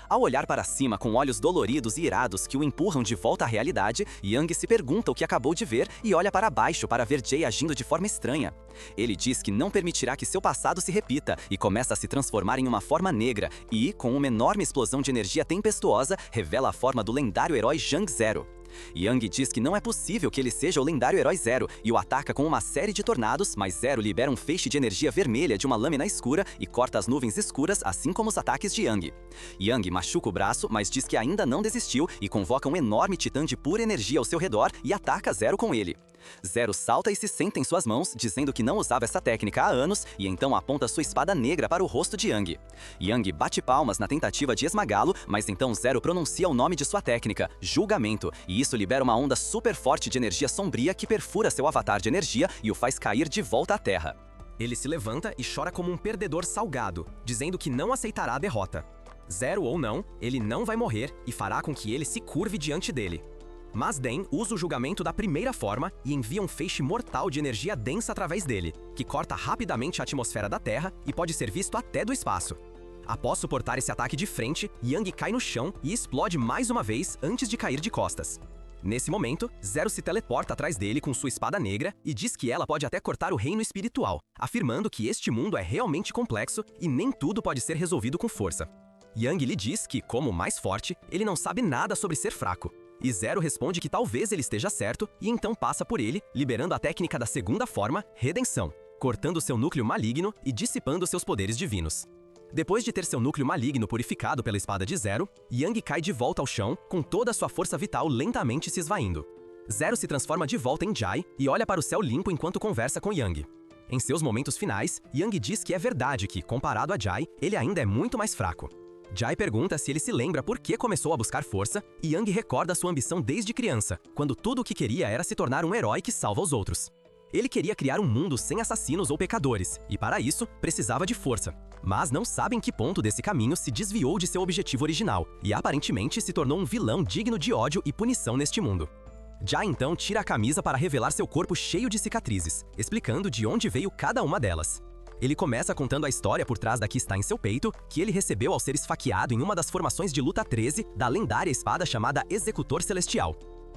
Ao olhar para cima com olhos doloridos e irados que o empurram de volta à realidade, Yang se pergunta o que acabou de ver e olha para baixo para ver Jay agindo de forma estranha. Ele diz que não permitirá que seu passado se repita e começa a se transformar em uma forma negra e, com uma enorme explosão de energia tempestuosa, revela a forma do lendário herói Zhang Zero. Yang diz que não é possível que ele seja o lendário herói Zero e o ataca com uma série de tornados, mas Zero libera um feixe de energia vermelha de uma lâmina escura e corta as nuvens escuras, assim como os ataques de Yang. Yang machuca o braço, mas diz que ainda não desistiu e convoca um enorme titã de pura energia ao seu redor e ataca Zero com ele. Zero salta e se senta em suas mãos, dizendo que não usava essa técnica há anos, e então aponta sua espada negra para o rosto de Yang. Yang bate palmas na tentativa de esmagá-lo, mas então Zero pronuncia o nome de sua técnica, Julgamento, e isso libera uma onda super forte de energia sombria que perfura seu avatar de energia e o faz cair de volta à Terra. Ele se levanta e chora como um perdedor salgado, dizendo que não aceitará a derrota. Zero ou não, ele não vai morrer e fará com que ele se curve diante dele. Mas Den usa o julgamento da primeira forma e envia um feixe mortal de energia densa através dele, que corta rapidamente a atmosfera da Terra e pode ser visto até do espaço. Após suportar esse ataque de frente, Yang cai no chão e explode mais uma vez antes de cair de costas. Nesse momento, Zero se teleporta atrás dele com sua espada negra e diz que ela pode até cortar o reino espiritual, afirmando que este mundo é realmente complexo e nem tudo pode ser resolvido com força. Yang lhe diz que, como o mais forte, ele não sabe nada sobre ser fraco. E Zero responde que talvez ele esteja certo e então passa por ele, liberando a técnica da segunda forma, Redenção, cortando seu núcleo maligno e dissipando seus poderes divinos. Depois de ter seu núcleo maligno purificado pela espada de Zero, Yang cai de volta ao chão, com toda a sua força vital lentamente se esvaindo. Zero se transforma de volta em Jai e olha para o céu limpo enquanto conversa com Yang. Em seus momentos finais, Yang diz que é verdade que, comparado a Jai, ele ainda é muito mais fraco. Jai pergunta se ele se lembra por que começou a buscar força, e Yang recorda sua ambição desde criança, quando tudo o que queria era se tornar um herói que salva os outros. Ele queria criar um mundo sem assassinos ou pecadores, e para isso, precisava de força. Mas não sabe em que ponto desse caminho se desviou de seu objetivo original, e aparentemente se tornou um vilão digno de ódio e punição neste mundo. Jai então tira a camisa para revelar seu corpo cheio de cicatrizes, explicando de onde veio cada uma delas. Ele começa contando a história por trás da que está em seu peito, que ele recebeu ao ser esfaqueado em uma das formações de luta 13 da lendária espada chamada Executor Celestial.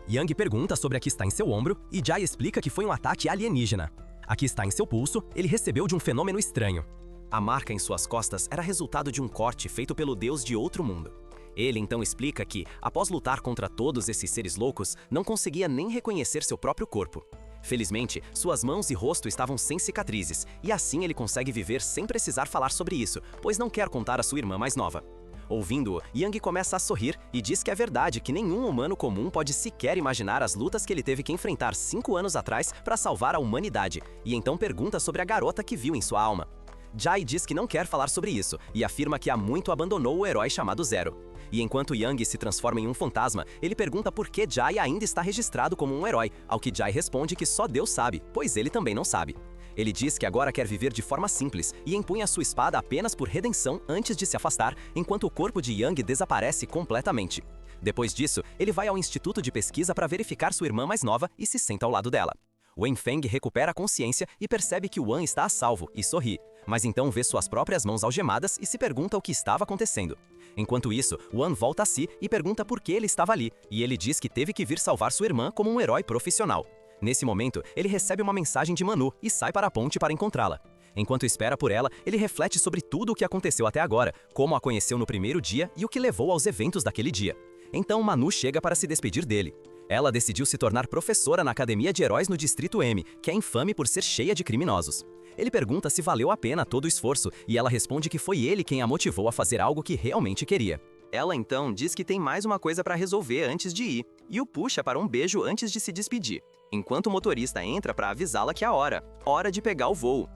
Yang pergunta sobre a que está em seu ombro e Jai explica que foi um ataque alienígena. A que está em seu pulso, ele recebeu de um fenômeno estranho. A marca em suas costas era resultado de um corte feito pelo deus de outro mundo. Ele então explica que, após lutar contra todos esses seres loucos, não conseguia nem reconhecer seu próprio corpo. Felizmente, suas mãos e rosto estavam sem cicatrizes, e assim ele consegue viver sem precisar falar sobre isso, pois não quer contar à sua irmã mais nova. Ouvindo-o, Yang começa a sorrir e diz que é verdade que nenhum humano comum pode sequer imaginar as lutas que ele teve que enfrentar 5 anos atrás para salvar a humanidade, e então pergunta sobre a garota que viu em sua alma. Jai diz que não quer falar sobre isso e afirma que há muito abandonou o herói chamado Zero. E enquanto Yang se transforma em um fantasma, ele pergunta por que Jai ainda está registrado como um herói, ao que Jai responde que só Deus sabe, pois ele também não sabe. Ele diz que agora quer viver de forma simples e empunha sua espada apenas por redenção antes de se afastar, enquanto o corpo de Yang desaparece completamente. Depois disso, ele vai ao instituto de pesquisa para verificar sua irmã mais nova e se senta ao lado dela. Wenfeng recupera a consciência e percebe que Wan está a salvo e sorri, mas então vê suas próprias mãos algemadas e se pergunta o que estava acontecendo. Enquanto isso, Wan volta a si e pergunta por que ele estava ali, e ele diz que teve que vir salvar sua irmã como um herói profissional. Nesse momento, ele recebe uma mensagem de Manu e sai para a ponte para encontrá-la. Enquanto espera por ela, ele reflete sobre tudo o que aconteceu até agora, como a conheceu no primeiro dia e o que levou aos eventos daquele dia. Então Manu chega para se despedir dele. Ela decidiu se tornar professora na Academia de Heróis no Distrito M, que é infame por ser cheia de criminosos. Ele pergunta se valeu a pena todo o esforço, e ela responde que foi ele quem a motivou a fazer algo que realmente queria. Ela então diz que tem mais uma coisa para resolver antes de ir, e o puxa para um beijo antes de se despedir, enquanto o motorista entra para avisá-la que é hora de pegar o voo.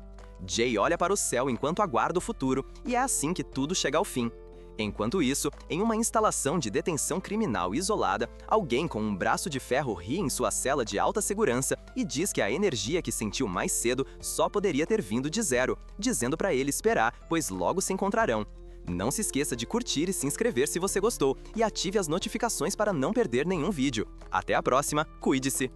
Jay olha para o céu enquanto aguarda o futuro, e é assim que tudo chega ao fim. Enquanto isso, em uma instalação de detenção criminal isolada, alguém com um braço de ferro ri em sua cela de alta segurança e diz que a energia que sentiu mais cedo só poderia ter vindo de Zero, dizendo para ele esperar, pois logo se encontrarão. Não se esqueça de curtir e se inscrever se você gostou, e ative as notificações para não perder nenhum vídeo. Até a próxima, cuide-se!